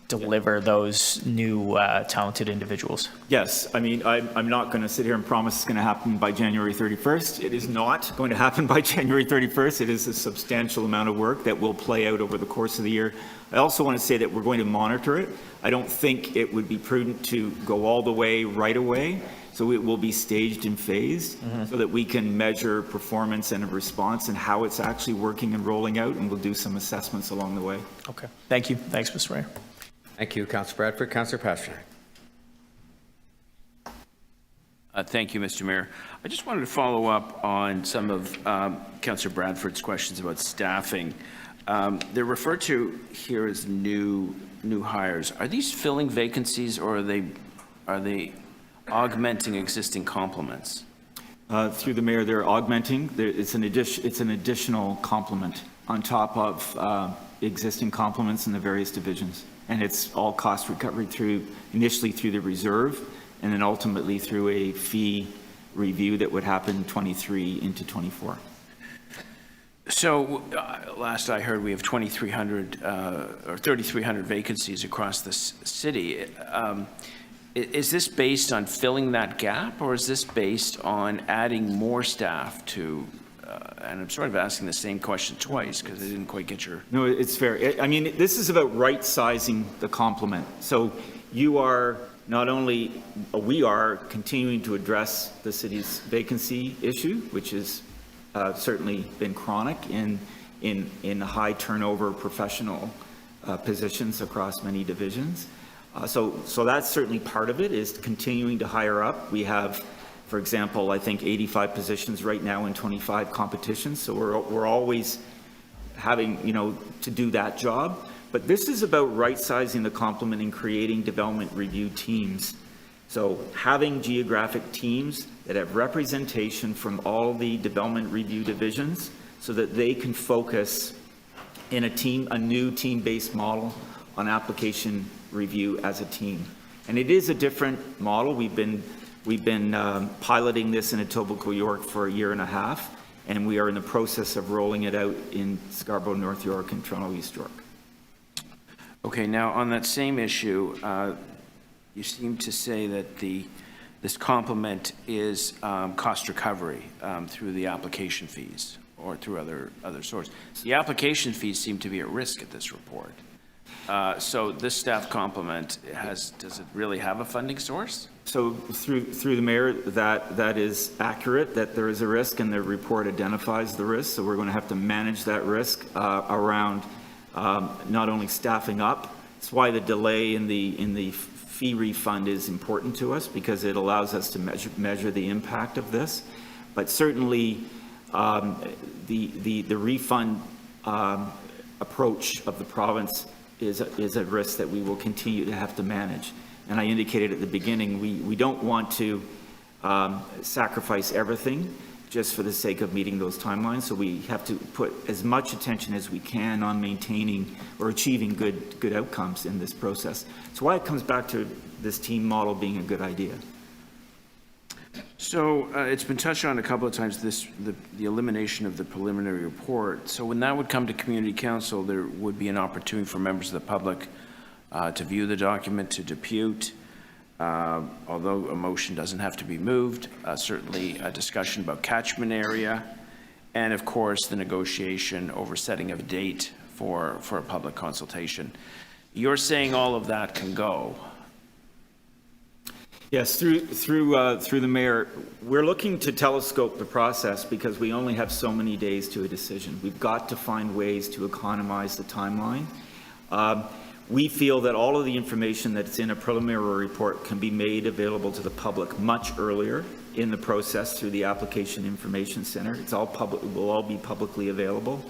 deliver those new talented individuals? Yes, I mean, I'm not going to sit here and promise it's going to happen by January 31st. It is not going to happen by January 31st. It is a substantial amount of work that will play out over the course of the year. I also want to say that we're going to monitor it. I don't think it would be prudent to go all the way right away. So it will be staged and phased so that we can measure performance and a response and how it's actually working and rolling out, and we'll do some assessments along the way. Okay, thank you. Thanks, Mr. Mayor. Thank you, Councillor Bradford. Councillor Pasternak. Thank you, Mr. Mayor. I just wanted to follow up on some of Councillor Bradford's questions about staffing. They're referred to here as new hires. Are these filling vacancies, or are they augmenting existing complements? Through the mayor, they're augmenting. It's an additional complement on top of existing complements in the various divisions. And it's all cost recovery initially through the reserve, and then ultimately through a fee review that would happen 23 into 24. So last I heard, we have 2,300 or 3,300 vacancies across the city. Is this based on filling that gap, or is this based on adding more staff to, and I'm sort of asking the same question twice because I didn't quite get your... No, it's fair. I mean, this is about right-sizing the complement. So you are not only, we are continuing to address the city's vacancy issue, which has certainly been chronic in high turnover professional positions across many divisions. So that's certainly part of it, is continuing to hire up. We have, for example, I think 85 positions right now in 25 competitions. So we're always having, to do that job. But this is about right-sizing the complement and creating development review teams. So having geographic teams that have representation from all the development review divisions so that they can focus in a new team-based model on application review as a team. And it is a different model. We've been piloting this in Etobicoke, York for 1.5 years, and we are in the process of rolling it out in Scarborough, North York, and Toronto, East York. Okay, now on that same issue, you seem to say that this complement is cost recovery through the application fees or through other sources. The application fees seem to be at risk at this report. So this staff complement does it really have a funding source? So through the mayor, that is accurate, that there is a risk, and the report identifies the risk. So we're going to have to manage that risk around not only staffing up. That's why the delay in the fee refund is important to us, because it allows us to measure the impact of this. But certainly the refund approach of the province is a risk that we will continue to have to manage. And I indicated at the beginning, we don't want to sacrifice everything just for the sake of meeting those timelines. So we have to put as much attention as we can on maintaining or achieving good outcomes in this process. That's why it comes back to this team model being a good idea. So it's been touched on a couple of times, the elimination of the preliminary report. So when that would come to Community Council, there would be an opportunity for members of the public to view the document, to depute. Although a motion doesn't have to be moved, certainly a discussion about catchment area, and of course the negotiation over setting of a date for a public consultation. You're saying all of that can go? Yes, through the mayor, we're looking to telescope the process because we only have so many days to a decision. We've got to find ways to economize the timeline. We feel that all of the information that's in a preliminary report can be made available to the public much earlier in the process through the Application Information Center. It's all public, it will all be publicly available.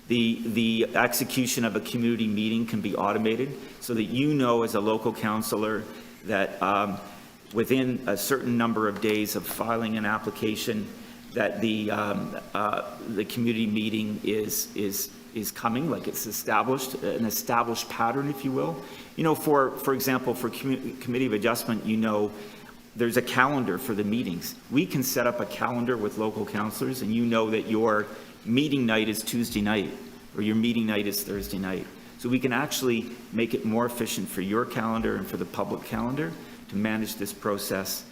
The execution of a community meeting can be automated so that you know as a local councillor that within a certain number of days of filing an application that the community meeting is coming, like it's established, an established pattern, if you will. For example, for Committee of Adjustment, there's a calendar for the meetings. We can set up a calendar with local councillors, and you know that your meeting night is Tuesday night, or your meeting night is Thursday night. So we can actually make it more efficient for your calendar and for the public calendar to manage this process,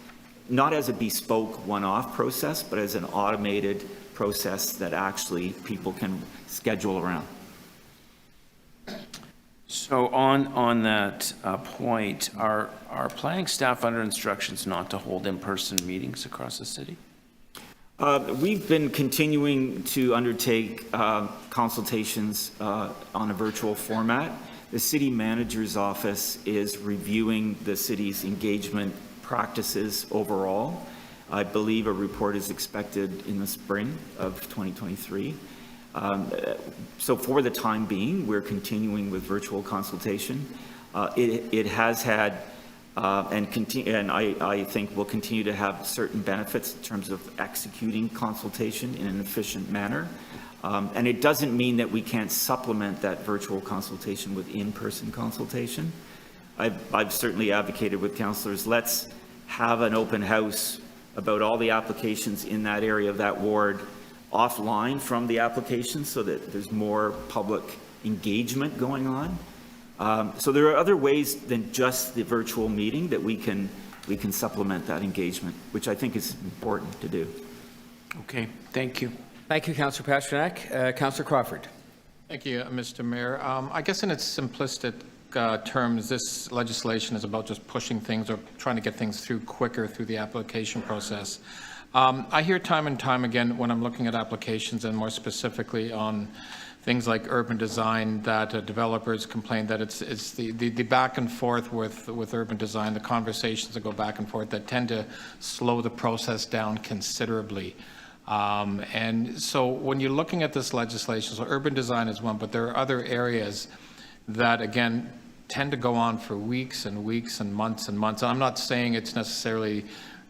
not as a bespoke one-off process, but as an automated process that actually people can schedule around. So on that point, are planning staff under instructions not to hold in-person meetings across the city? We've been continuing to undertake consultations on a virtual format. The city manager's office is reviewing the city's engagement practices overall. I believe a report is expected in the spring of 2023. So for the time being, we're continuing with virtual consultation. It has had and I think will continue to have certain benefits in terms of executing consultation in an efficient manner. And it doesn't mean that we can't supplement that virtual consultation with in-person consultation. I've certainly advocated with councillors, let's have an open house about all the applications in that area of that ward offline from the applications so that there's more public engagement going on. So there are other ways than just the virtual meeting that we can supplement that engagement, which I think is important to do. Okay, thank you. Thank you, Councillor Pasternak. Councillor Crawford. Thank you, Mr. Mayor. I guess in its simplistic terms, this legislation is about just pushing things or trying to get things through quicker through the application process. I hear time and time again when I'm looking at applications and more specifically on things like urban design that developers complain that it's the back and forth with urban design, the conversations that go back and forth that tend to slow the process down considerably. And so when you're looking at this legislation, so urban design is one, but there are other areas that, again, tend to go on for weeks and weeks and months and months. And I'm not saying it's necessarily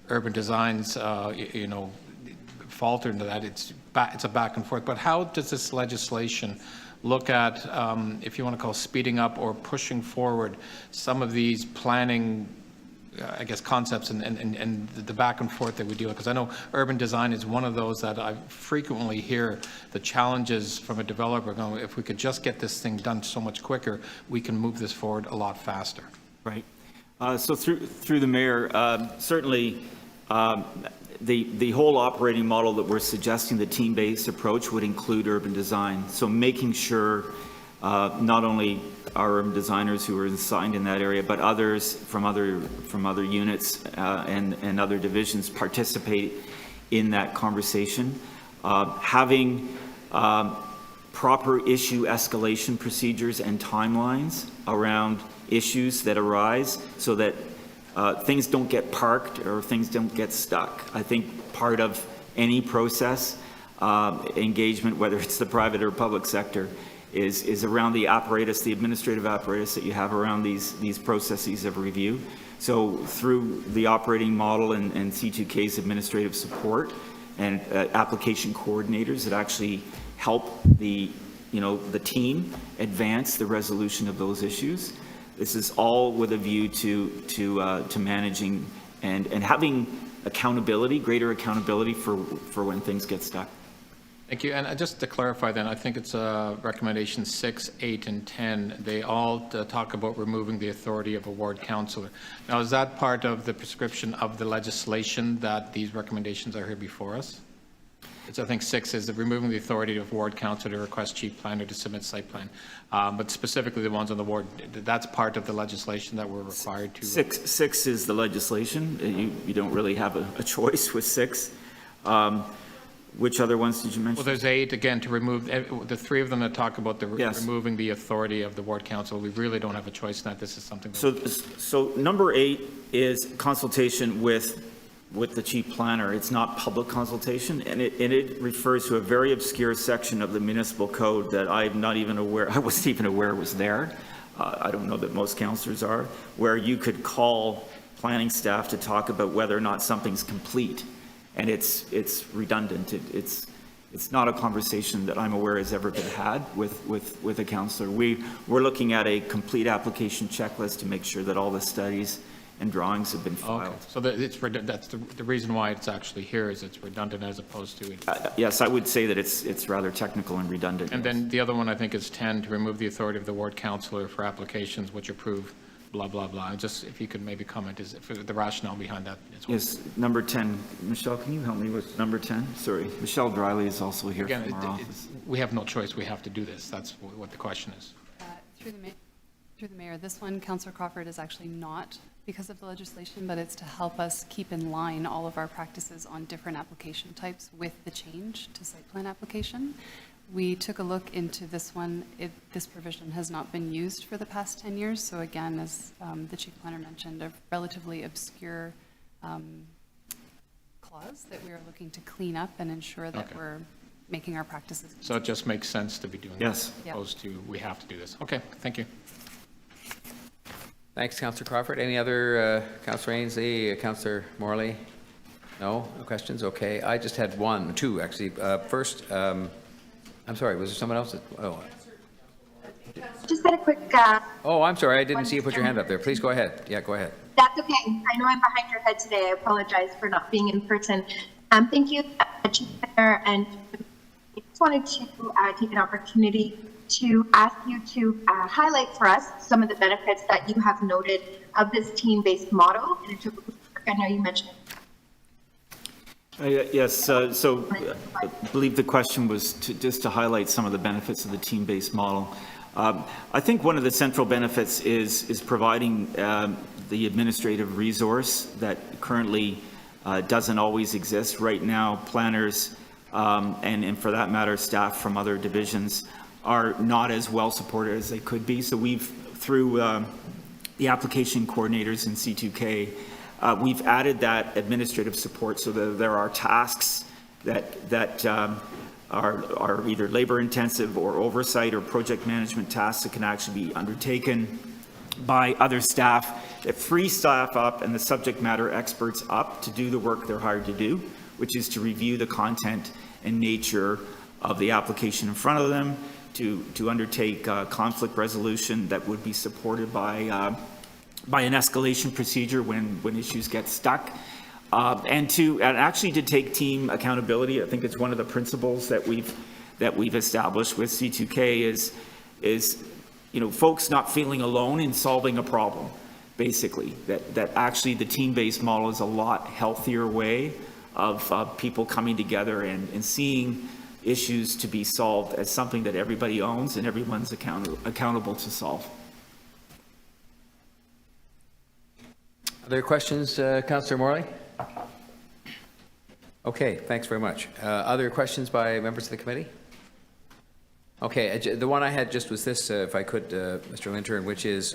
urban design's, fault into that. It's a back and forth. But how does this legislation look at, if you want to call speeding up or pushing forward some of these planning, I guess, concepts and the back and forth that we deal with? Because I know urban design is one of those that I frequently hear the challenges from a developer going, if we could just get this thing done so much quicker, we can move this forward a lot faster. Right. So through the mayor, certainly the whole operating model that we're suggesting, the team-based approach, would include urban design. So making sure not only our urban designers who are assigned in that area, but others from other units and other divisions participate in that conversation. Having proper issue escalation procedures and timelines around issues that arise so that things don't get parked or things don't get stuck. I think part of any process engagement, whether it's the private or public sector, is around the apparatus, the administrative apparatus that you have around these processes of review. So through the operating model and C2K's administrative support and application coordinators that actually help the team advance the resolution of those issues. This is all with a view to managing and having accountability, greater accountability for when things get stuck. Thank you. And just to clarify then, I think it's recommendation 6, 8, and 10. They all talk about removing the authority of a ward councillor. Now, is that part of the prescription of the legislation that these recommendations are here before us? It's, I think 6 is removing the authority of ward councillor to request chief planner to submit site plan. But specifically the ones on the ward, that's part of the legislation that we're required to. 6 is the legislation. You don't really have a choice with 6. Which other ones did you mention? Well, there's 8, again, to remove, the 3 of them that talk about Yes. removing the authority of the ward council. We really don't have a choice in that. This is something that So number 8 is consultation with the chief planner. It's not public consultation, and it refers to a very obscure section of the municipal code that I'm not even aware, I wasn't even aware was there. I don't know that most councillors are, where you could call planning staff to talk about whether or not something's complete. And it's redundant. It's not a conversation that I'm aware has ever been had with a councillor. We're looking at a complete application checklist to make sure that all the studies and drawings have been Okay, filed. so that's the reason why it's actually here is it's redundant as opposed to. Yes, I would say that it's rather technical and redundant. And then the other one, I think, is 10, to remove the authority of the ward councillor for applications which approve blah, blah, blah. Just if you could maybe comment is for the rationale behind that as well. Yes, number 10. Michelle, can you help me with number 10? Sorry, Michelle Driley is also here Again, from our office. we have no choice. We have to do this. That's what the question is. Through the mayor, this one, Councillor Crawford, is actually not because of the legislation, but it's to help us keep in line all of our practices on different application types with the change to site plan application. We took a look into this one. This provision has not been used for the past 10 years. So again, as the chief planner mentioned, a relatively obscure clause that we are looking to clean up and ensure that Okay. we're making our practices. So it just makes sense to be doing Yes. this, opposed to we have to do this. Okay, thank you. Thanks, Councillor Crawford. Any other, Councillor Ainsley, Councillor Morley? No questions? Okay, I just had two actually. First, I'm sorry, was there someone else? Just had a quick. Oh, I'm sorry, I didn't see you put your hand up there. Please go ahead. Yeah, go ahead. That's okay. I know I'm behind your head today. I apologize for not being in person. Thank you, Chief Planner, and I just wanted to take an opportunity to ask you to highlight for us some of the benefits that you have noted of this team-based model. And I know you mentioned it. Yes, so I believe the question was just to highlight some of the benefits of the team-based model. I think one of the central benefits is providing the administrative resource that currently doesn't always exist. Right now, planners and for that matter, staff from other divisions are not as well supported as they could be. So we've, through the application coordinators in C2K, we've added that administrative support so that there are tasks that are either labor intensive or oversight or project management tasks that can actually be undertaken by other staff that free staff up and the subject matter experts up to do the work they're hired to do, which is to review the content and nature of the application in front of them, to undertake conflict resolution that would be supported by an escalation procedure when issues get stuck, and actually to take team accountability. I think it's one of the principles that we've established with C2K is folks not feeling alone in solving a problem. Basically, that actually the team-based model is a lot healthier way of people coming together and seeing issues to be solved as something that everybody owns and everyone's accountable to solve. Other questions, Councillor Morley? Okay, thanks very much. Other questions by members of the committee? Okay, the one I had just was this, if I could, Mr. Linton, which is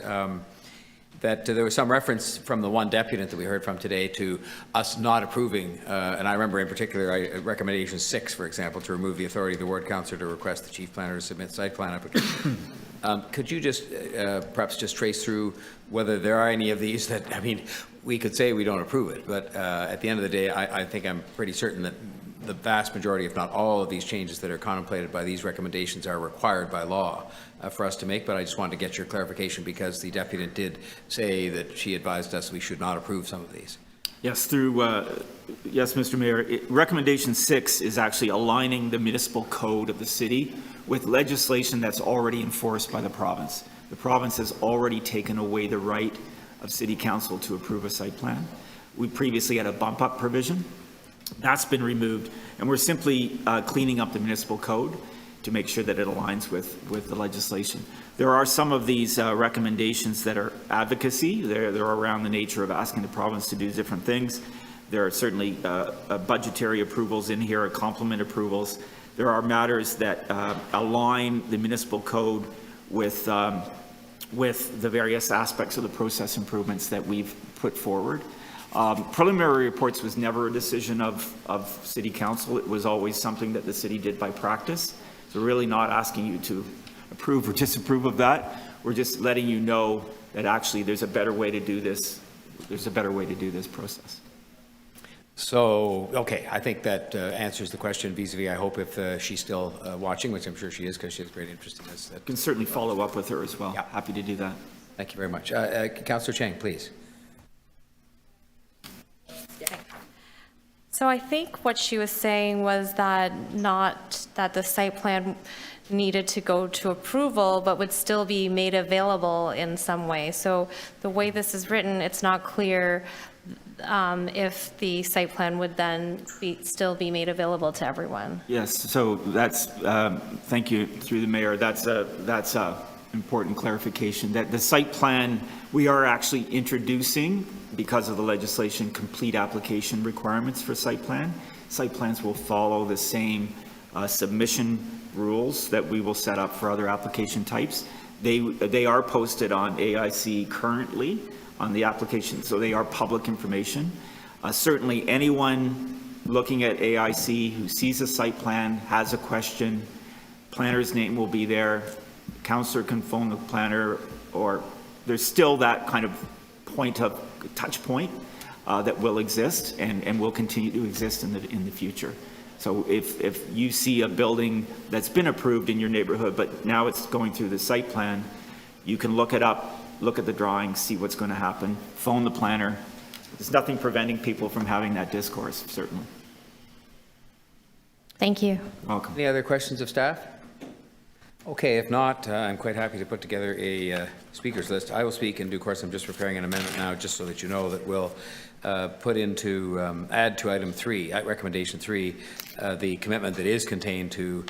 that there was some reference from the one deputant that we heard from today to us not approving, and I remember in particular recommendation 6, for example, to remove the authority of the ward councillor to request the chief planner to submit site plan application. Could you just perhaps just trace through whether there are any of these that, I mean, we could say we don't approve it, but at the end of the day, I think I'm pretty certain that the vast majority, if not all of these changes that are contemplated by these recommendations are required by law for us to make, but I just wanted to get your clarification because the deputant did say that she advised us we should not approve some of these. Yes, yes, Mr. Mayor. Recommendation 6 is actually aligning the municipal code of the city with legislation that's already enforced by the province. The province has already taken away the right of city council to approve a site plan. We previously had a bump up provision. That's been removed, and we're simply cleaning up the municipal code to make sure that it aligns with the legislation. There are some of these recommendations that are advocacy. They're around the nature of asking the province to do different things. There are certainly budgetary approvals in here, complement approvals. There are matters that align the municipal code with the various aspects of the process improvements that we've put forward. Preliminary reports was never a decision of City Council. It was always something that the city did by practice. So really not asking you to approve or disapprove of that. We're just letting you know that actually there's a better way to do this. There's a better way to do this process. So, okay, I think that answers the question vis-a-vis, I hope, if she's still watching, which I'm sure she is because she has great interest in this. Can certainly follow up with her as well. Yeah. Happy to do that. Thank you very much. Councillor Chang, please. So I think what she was saying was that not that the site plan needed to go to approval, but would still be made available in some way. So the way this is written, it's not clear if the site plan would then still be made available to everyone. Yes, so that's, thank you, through the mayor, that's a important clarification, that the site plan, we are actually introducing, because of the legislation, complete application requirements for site plan. Site plans will follow the same submission rules that we will set up for other application types. They are posted on AIC currently on the application, so they are public information. Certainly anyone looking at AIC who sees a site plan, has a question, planner's name will be there, councillor can phone the planner, or there's still that kind of touch point that will exist and will continue to exist in the future. So if you see a building that's been approved in your neighborhood, but now it's going through the site plan, you can look it up, look at the drawings, see what's going to happen, phone the planner. There's nothing preventing people from having that discourse, certainly. Thank you. Welcome. Any other questions of staff? Okay, if not, I'm quite happy to put together a speakers list. I will speak in due course. I'm just preparing an amendment now, just so that you know that we'll put into, add to item 3, recommendation 3, the commitment that is contained to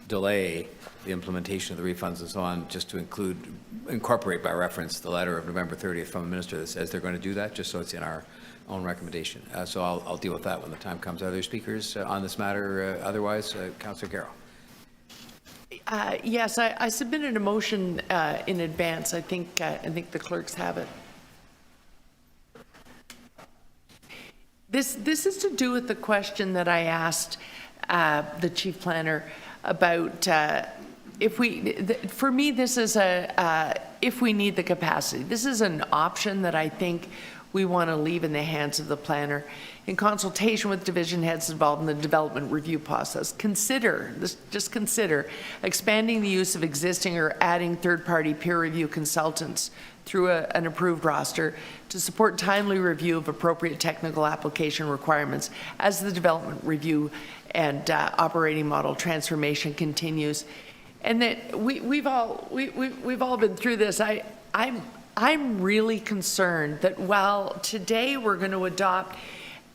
delay the implementation of the refunds and so on, just to incorporate by reference the letter of November 30th from the minister that says they're going to do that, just so it's in our own recommendation. So I'll deal with that when the time comes. Are there speakers on this matter otherwise? Councillor Carroll. Yes, I submitted a motion in advance. I think the clerks have it. This is to do with the question that I asked the chief planner about for me, this is if we need the capacity. This is an option that I think we want to leave in the hands of the planner in consultation with division heads involved in the development review process. Just consider expanding the use of existing or adding third-party peer review consultants through an approved roster to support timely review of appropriate technical application requirements as the development review and operating model transformation continues. And that we've all been through this. I'm really concerned that while today we're going to adopt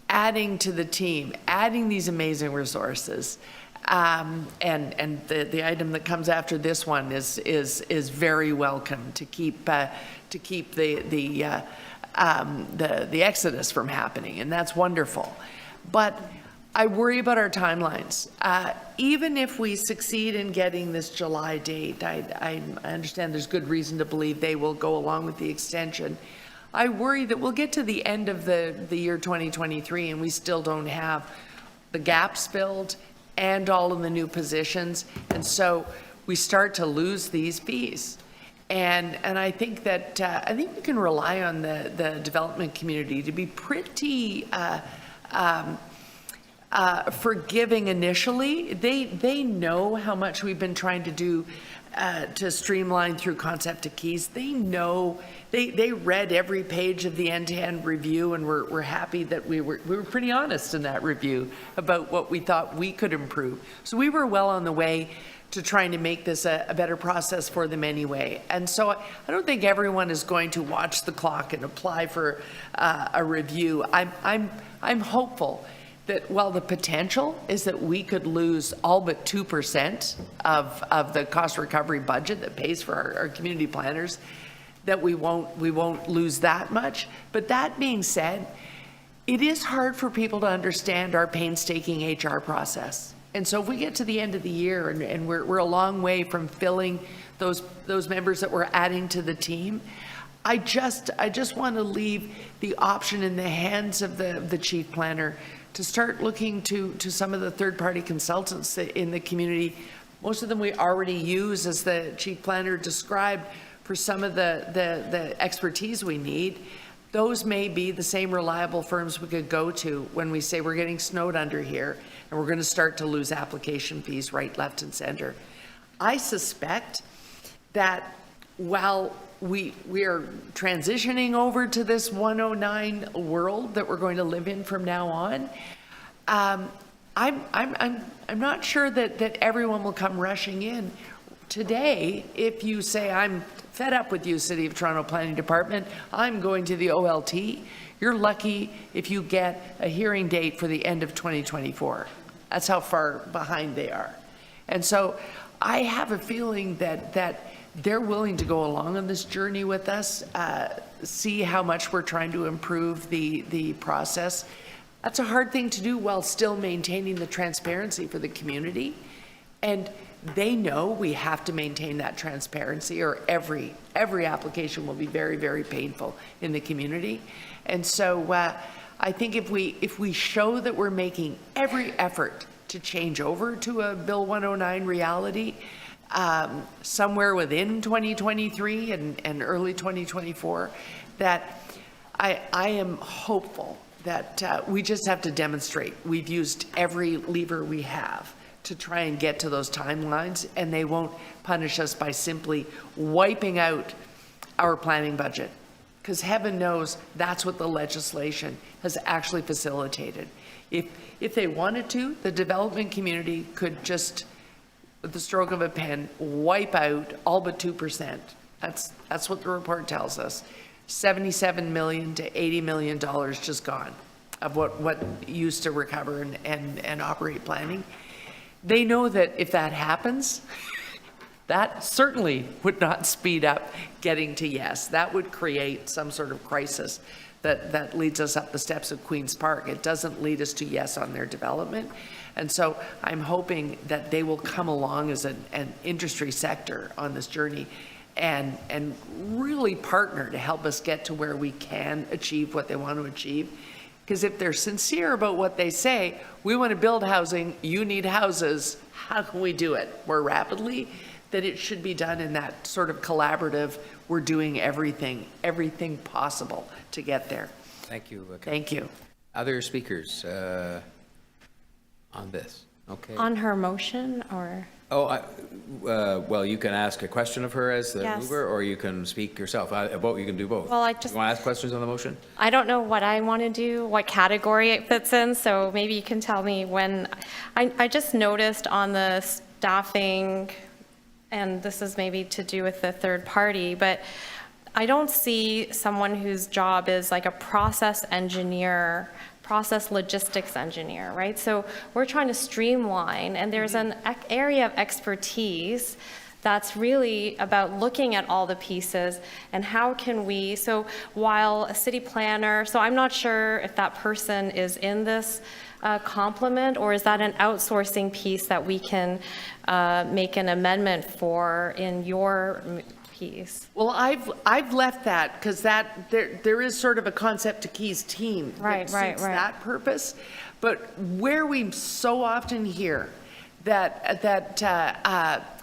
adding to the team, adding these amazing resources, and the item that comes after this one is very welcome to keep the exodus from happening, and that's wonderful. But I worry about our timelines. Even if we succeed in getting this July date, I understand there's good reason to believe they will go along with the extension. I worry that we'll get to the end of the year 2023 and we still don't have the gaps filled and all of the new positions. And so we start to lose these fees. And I think that, I think we can rely on the development community to be pretty forgiving initially. They know how much we've been trying to do to streamline through concept to keys. They know, they read every page of the end-to-end review, and we're happy that we were pretty honest in that review about what we thought we could improve. So we were well on the way to trying to make this a better process for them anyway. And so I don't think everyone is going to watch the clock and apply for a review. I'm hopeful that while the potential is that we could lose all but 2% of the cost recovery budget that pays for our community planners, that we won't lose that much. But that being said, it is hard for people to understand our painstaking HR process. And so if we get to the end of the year and we're a long way from filling those members that we're adding to the team, I just want to leave the option in the hands of the chief planner to start looking to some of the third-party consultants in the community. Most of them we already use, as the chief planner described, for some of the expertise we need. Those may be the same reliable firms we could go to when we say we're getting snowed under here and we're going to start to lose application fees right, left, and center. I suspect that while we are transitioning over to this 109 world that we're going to live in from now on. I'm not sure that everyone will come rushing in. Today, if you say, I'm fed up with you, City of Toronto Planning Department, I'm going to the OLT, you're lucky if you get a hearing date for the end of 2024. That's how far behind they are. And so I have a feeling that they're willing to go along on this journey with us, see how much we're trying to improve the process. That's a hard thing to do while still maintaining the transparency for the community. And they know we have to maintain that transparency, or every application will be very, very painful in the community. And so I think if we show that we're making every effort to change over to a Bill 109 reality, somewhere within 2023 and early 2024, that I am hopeful that we just have to demonstrate we've used every lever we have to try and get to those timelines, and they won't punish us by simply wiping out our planning budget. Because heaven knows that's what the legislation has actually facilitated. If they wanted to, the development community could just, with the stroke of a pen, wipe out all but 2%. That's what the report tells us. $77 million to $80 million just gone of what used to recover and operate planning. They know that if that happens, that certainly would not speed up getting to yes. That would create some sort of crisis that leads us up the steps of Queen's Park. It doesn't lead us to yes on their development. And so I'm hoping that they will come along as an industry sector on this journey and really partner to help us get to where we can achieve what they want to achieve. Because if they're sincere about what they say, we want to build housing, you need houses, how can we do it more rapidly? That it should be done in that sort of collaborative, we're doing everything possible to get there. Thank you. Thank you. Other speakers on this? Okay. On her motion, or? Oh, well, you can ask a question of her as the Yes. mover, or you can speak yourself. You can do both. Well, I You want to ask questions on the motion? I don't know what I want to do, what category it fits in, so maybe you can tell me when. I just noticed on the staffing, and this is maybe to do with the third party, but I don't see someone whose job is like a process engineer, process logistics engineer, right? So we're trying to streamline, and there's an area of expertise that's really about looking at all the pieces and how can we, so while a city planner, so I'm not sure if that person is in this complement, or is that an outsourcing piece that we can make an amendment for in your piece? Well, I've left that because that there is sort of a concept to keys team that suits that purpose. But where we so often hear that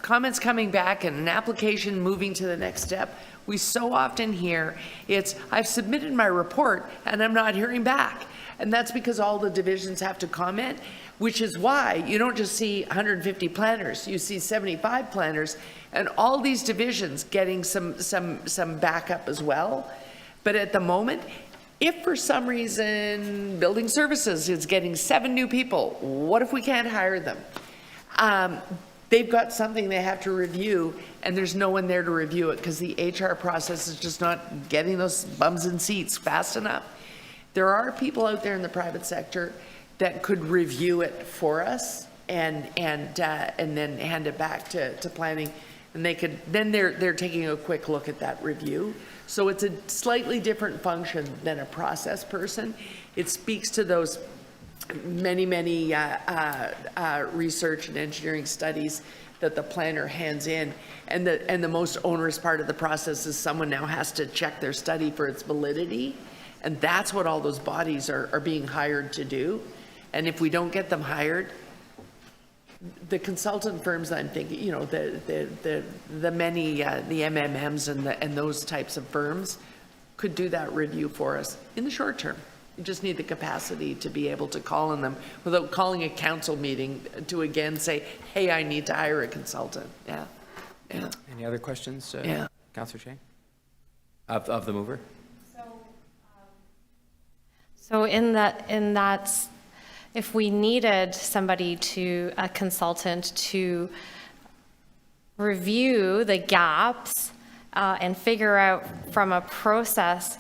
comments coming back and an application moving to the next step, we so often hear it's, I've submitted my report and I'm not hearing back. And that's because all the divisions have to comment, which is why you don't just see 150 planners, you see 75 planners, and all these divisions getting some backup as well. But at the moment, if for some reason building services is getting 7 new people, what if we can't hire them? They've got something they have to review, and there's no one there to review it because the HR process is just not getting those bums in seats fast enough. There are people out there in the private sector that could review it for us and then hand it back to planning, and they're taking a quick look at that review. So it's a slightly different function than a process person. It speaks to those many research and engineering studies that the planner hands in, and the most onerous part of the process is someone now has to check their study for its validity. And that's what all those bodies are being hired to do. And if we don't get them hired, the consultant firms, I'm thinking, you know, the many, the MMMs and those types of firms could do that review for us in the short term. You just need the capacity to be able to call on them without calling a council meeting to again say, hey, I need to hire a consultant. Yeah. Any other questions? Yeah. Councillor Shane? Of the mover? So in that, if we needed somebody a consultant to review the gaps and figure out from a process,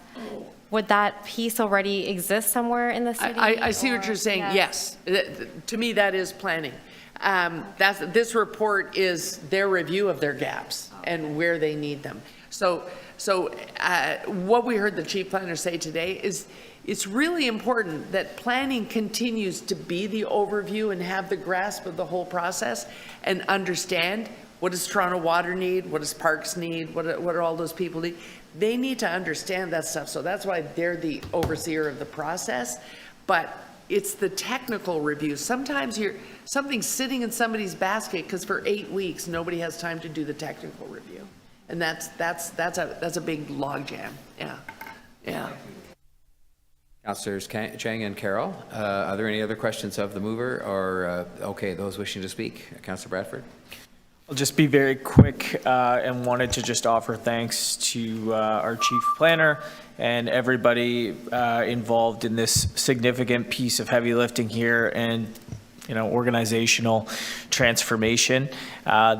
would that piece already exist somewhere in the city? I see what you're saying, yes. To me, that is planning. This report is their review of their gaps and where they need them. So what we heard the chief planner say today is it's really important that planning continues to be the overview and have the grasp of the whole process and understand what does Toronto Water need, what does Parks need, what are all those people need. They need to understand that stuff. So that's why they're the overseer of the process. But it's the technical review. Sometimes something's sitting in somebody's basket because for 8 weeks, nobody has time to do the technical review. And that's a big logjam. Yeah. Councillors Chang and Carroll, are there any other questions of the mover or, okay, those wishing to speak? Councillor Bradford? I'll just be very quick and wanted to just offer thanks to our chief planner and everybody involved in this significant piece of heavy lifting here and organizational transformation.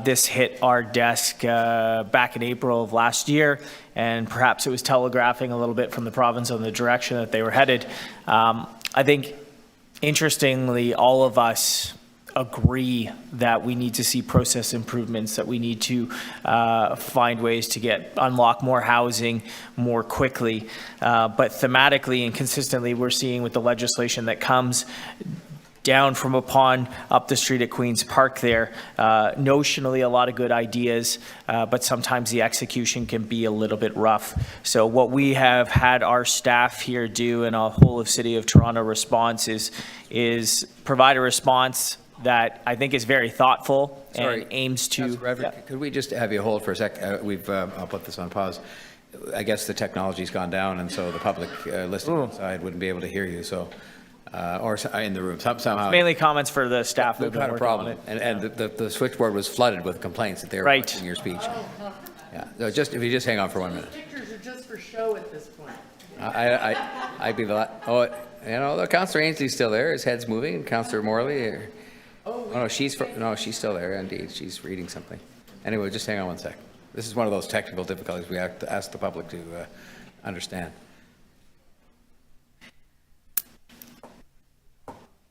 This hit our desk back in April of last year, and perhaps it was telegraphing a little bit from the province on the direction that they were headed. I think, interestingly, all of us agree that we need to see process improvements, that we need to find ways to unlock more housing more quickly. But thematically and consistently, we're seeing with the legislation that comes down from a pond up the street at Queen's Park there, notionally a lot of good ideas, but sometimes the execution can be a little bit rough. So what we have had our staff here do and a whole of City of Toronto response is provide a response that I think is very thoughtful and aims to... Could we just have you hold for a sec? I'll put this on pause. I guess the technology's gone down, and so the public listening outside wouldn't be able to hear you, so... or in the room, somehow. Mainly comments for the staff. We've had a problem, and the switchboard was flooded with complaints that they were watching your speech. Yeah, so if you just hang on for 1 minute. Pictures are just for show at this point. I'd be the Councillor Ainsley's still there. His head's moving. Councillor Morley. No, she's still there. Indeed, she's reading something. Anyway, just hang on 1 sec. This is one of those technical difficulties we have to ask the public to understand.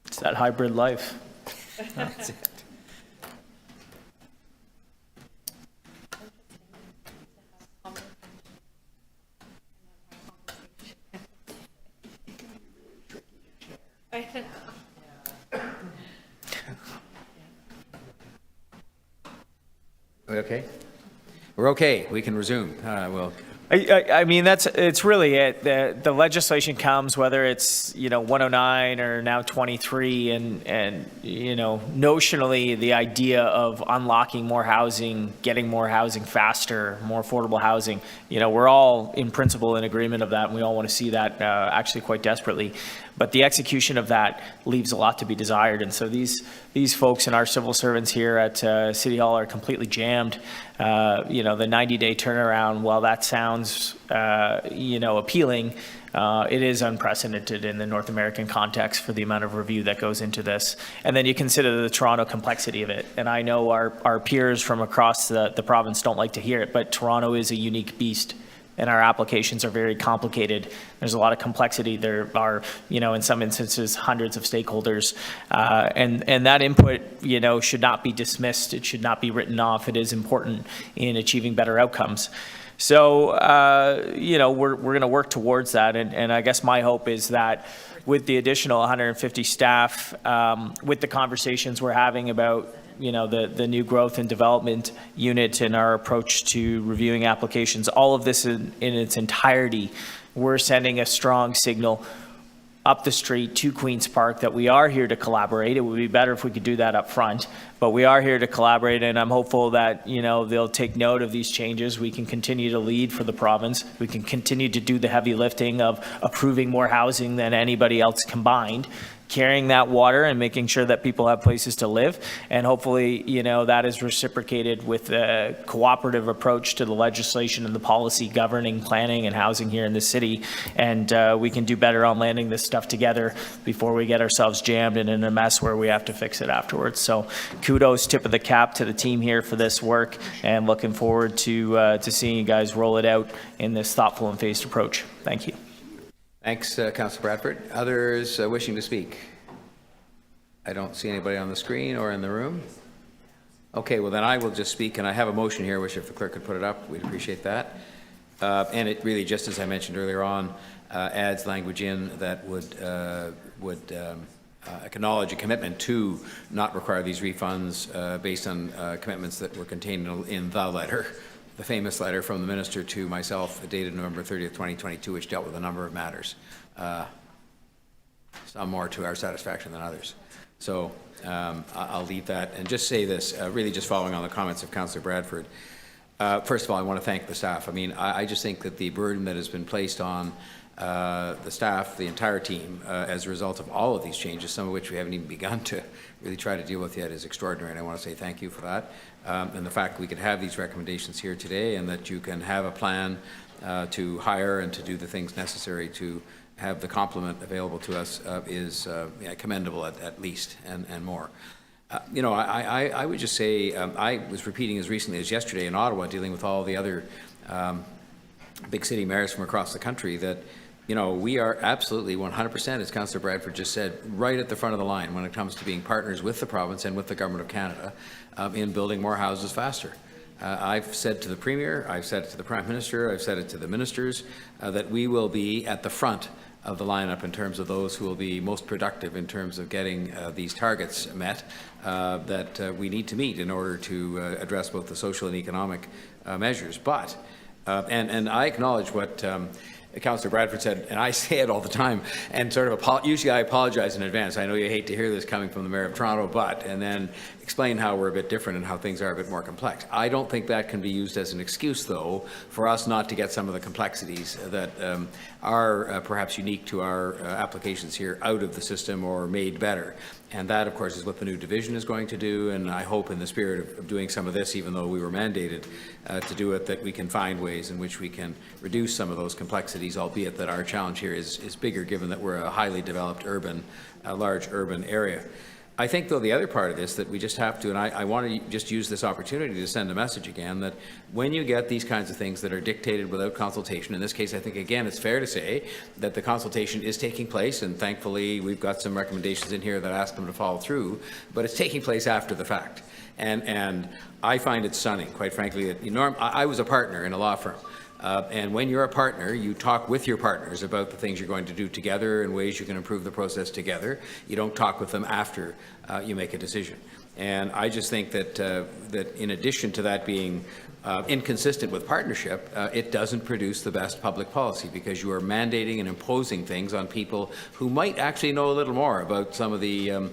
It's that hybrid life. That's it. We okay? We're okay. We can resume. I mean, it's really it. The legislation comes, whether it's 109 or now 23, and notionally the idea of unlocking more housing, getting more housing faster, more affordable housing. We're all in principle in agreement of that, and we all want to see that actually quite desperately. But the execution of that leaves a lot to be desired, and so these folks and our civil servants here at City Hall are completely jammed. The 90-day turnaround, while that sounds appealing, it is unprecedented in the North American context for the amount of review that goes into this. And then you consider the Toronto complexity of it. And I know our peers from across the province don't like to hear it, but Toronto is a unique beast. And our applications are very complicated. There's a lot of complexity. There are, in some instances, hundreds of stakeholders. And that input, should not be dismissed. It should not be written off. It is important in achieving better outcomes. So, we're going to work towards that. And I guess my hope is that with the additional 150 staff, with the conversations we're having about the new growth and development unit and our approach to reviewing applications, all of this in its entirety, we're sending a strong signal up the street to Queen's Park that we are here to collaborate. It would be better if we could do that up front, but we are here to collaborate, and I'm hopeful that they'll take note of these changes. We can continue to lead for the province. We can continue to do the heavy lifting of approving more housing than anybody else combined, carrying that water and making sure that people have places to live. And hopefully, that is reciprocated with a cooperative approach to the legislation and the policy governing planning and housing here in the city. And we can do better on landing this stuff together before we get ourselves jammed and in a mess where we have to fix it afterwards. So kudos, tip of the cap to the team here for this work, and looking forward to seeing you guys roll it out in this thoughtful and phased approach. Thank you. Thanks, Councillor Bradford. Others wishing to speak? I don't see anybody on the screen or in the room. Okay, well then I will just speak, and I have a motion here, which if the clerk could put it up, we'd appreciate that. And it really, just as I mentioned earlier on, adds language in that would acknowledge a commitment to not require these refunds based on commitments that were contained in the letter, the famous letter from the minister to myself dated November 30th, 2022, which dealt with a number of matters, some more to our satisfaction than others. So I'll leave that and just say this, really just following on the comments of Councillor Bradford. First of all, I want to thank the staff. I mean, I just think that the burden that has been placed on the staff, the entire team, as a result of all of these changes, some of which we haven't even begun to really try to deal with yet, is extraordinary, and I want to say thank you for that. And the fact that we could have these recommendations here today, and that you can have a plan to hire and to do the things necessary to have the complement available to us is commendable at least, and more. I would just say, I was repeating as recently as yesterday in Ottawa, dealing with all the other big city mayors from across the country, that we are absolutely 100%, as Councillor Bradford just said, right at the front of the line when it comes to being partners with the province and with the Government of Canada in building more houses faster. I've said to the Premier, I've said it to the Prime Minister, I've said it to the ministers, that we will be at the front of the lineup in terms of those who will be most productive in terms of getting these targets met that we need to meet in order to address both the social and economic measures. But, and I acknowledge what Councillor Bradford said, and I say it all the time, and sort of usually I apologize in advance. I know you hate to hear this coming from the Mayor of Toronto, but, and then explain how we're a bit different and how things are a bit more complex. I don't think that can be used as an excuse, though, for us not to get some of the complexities that are perhaps unique to our applications here out of the system or made better. And that, of course, is what the new division is going to do, and I hope in the spirit of doing some of this, even though we were mandated to do it, that we can find ways in which we can reduce some of those complexities, albeit that our challenge here is bigger, given that we're a highly developed large urban area. I think, though, the other part of this that we just have to, and I want to just use this opportunity to send a message again, that when you get these kinds of things that are dictated without consultation, in this case, I think, again, it's fair to say that the consultation is taking place, and thankfully we've got some recommendations in here that ask them to follow through, but it's taking place after the fact. And I find it stunning, quite frankly, that I was a partner in a law firm. And when you're a partner, you talk with your partners about the things you're going to do together and ways you can improve the process together. You don't talk with them after you make a decision. And I just think that that in addition to that being inconsistent with partnership, it doesn't produce the best public policy, because you are mandating and imposing things on people who might actually know a little more about some of the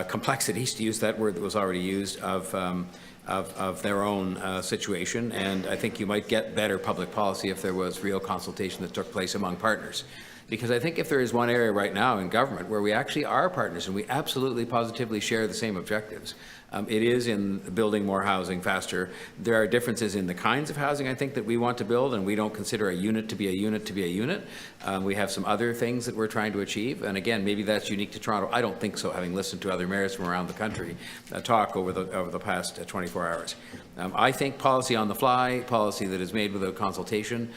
complexities, to use that word that was already used, of their own situation. And I think you might get better public policy if there was real consultation that took place among partners. Because I think if there is one area right now in government where we actually are partners and we absolutely positively share the same objectives, it is in building more housing faster. There are differences in the kinds of housing, I think, that we want to build, and we don't consider a unit to be a unit to be a unit. We have some other things that we're trying to achieve, and again, maybe that's unique to Toronto. I don't think so, having listened to other mayors from around the country talk over the past 24 hours. I think policy on the fly, policy that is made without consultation,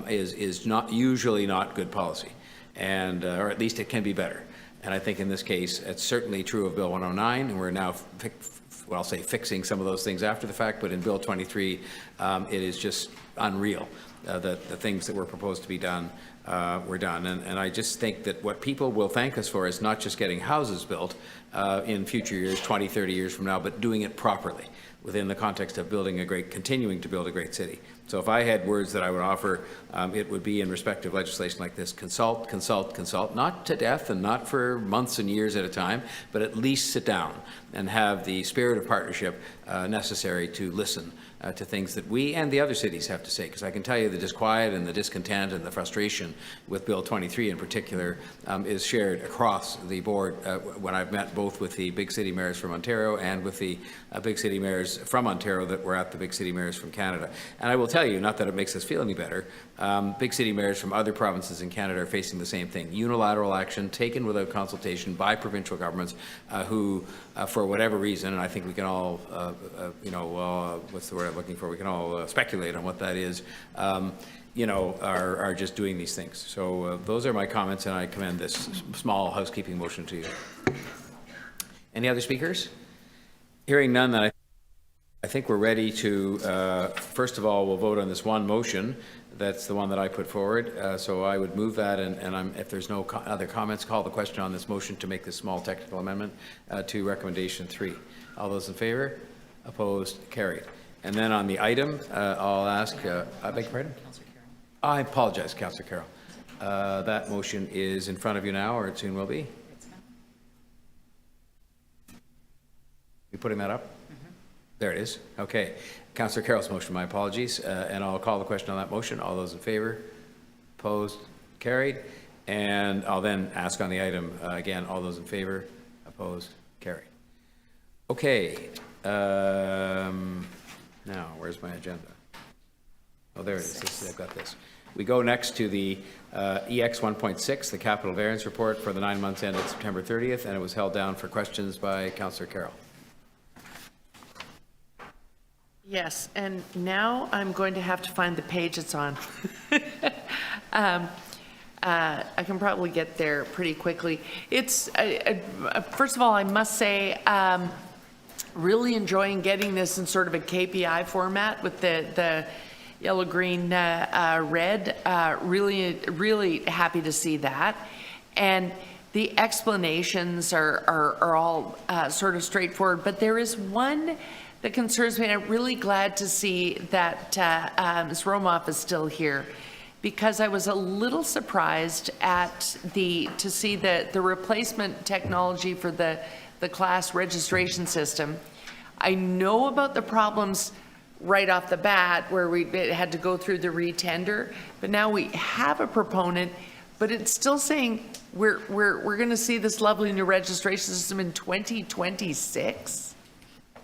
is usually not good policy, and or at least it can be better. And I think in this case, it's certainly true of Bill 109, and we're now, well, I'll say fixing some of those things after the fact, but in Bill 23, it is just unreal that the things that were proposed to be done were done. And I just think that what people will thank us for is not just getting houses built in future years, 20, 30 years from now, but doing it properly within the context of continuing to build a great city. So if I had words that I would offer, it would be in respect of legislation like this: consult, consult, consult, not to death and not for months and years at a time, but at least sit down and have the spirit of partnership necessary to listen to things that we and the other cities have to say. Because I can tell you the disquiet and the discontent and the frustration with Bill 23 in particular is shared across the board when I've met both with the big city mayors from Ontario and with the big city mayors from Ontario that were at the big city mayors from Canada. And I will tell you, not that it makes us feel any better, big city mayors from other provinces in Canada are facing the same thing: unilateral action taken without consultation by provincial governments who, for whatever reason, and I think we can all, what's the word I'm looking for? We can all speculate on what that is, are just doing these things. So those are my comments, and I commend this small housekeeping motion to you. Any other speakers? Hearing none, then I think we're ready to, first of all, we'll vote on this one motion. That's the one that I put forward. So I would move that, and if there's no other comments, call the question on this motion to make this small technical amendment to recommendation 3. All those in favor? Opposed? Carried. And then on the item, I'll ask, I beg your pardon? I apologize, Councillor Carroll. That motion is in front of you now, or it soon will be. You putting that up? There it is. Okay. Councillor Carroll's motion, my apologies. And I'll call the question on that motion. All those in favor? Opposed? Carried. And I'll then ask on the item again, all those in favor? Opposed? Carried. Okay. Now, where's my agenda? Oh, there it is. I've got this. We go next to the EX 1.6, the capital variance report for the 9 months ended September 30th, and it was held down for questions by Councillor Carroll. Yes, and now I'm going to have to find the page it's on. I can probably get there pretty quickly. It's, first of all, I must say, really enjoying getting this in sort of a KPI format with the yellow, green, red. Really happy to see that. And the explanations are all sort of straightforward, but there is one that concerns me, and I'm really glad to see that Ms. Romoff is still here, because I was a little surprised at to see the replacement technology for the class registration system. I know about the problems right off the bat where we had to go through the retender, but now we have a proponent, but it's still saying we're going to see this lovely new registration system in 2026.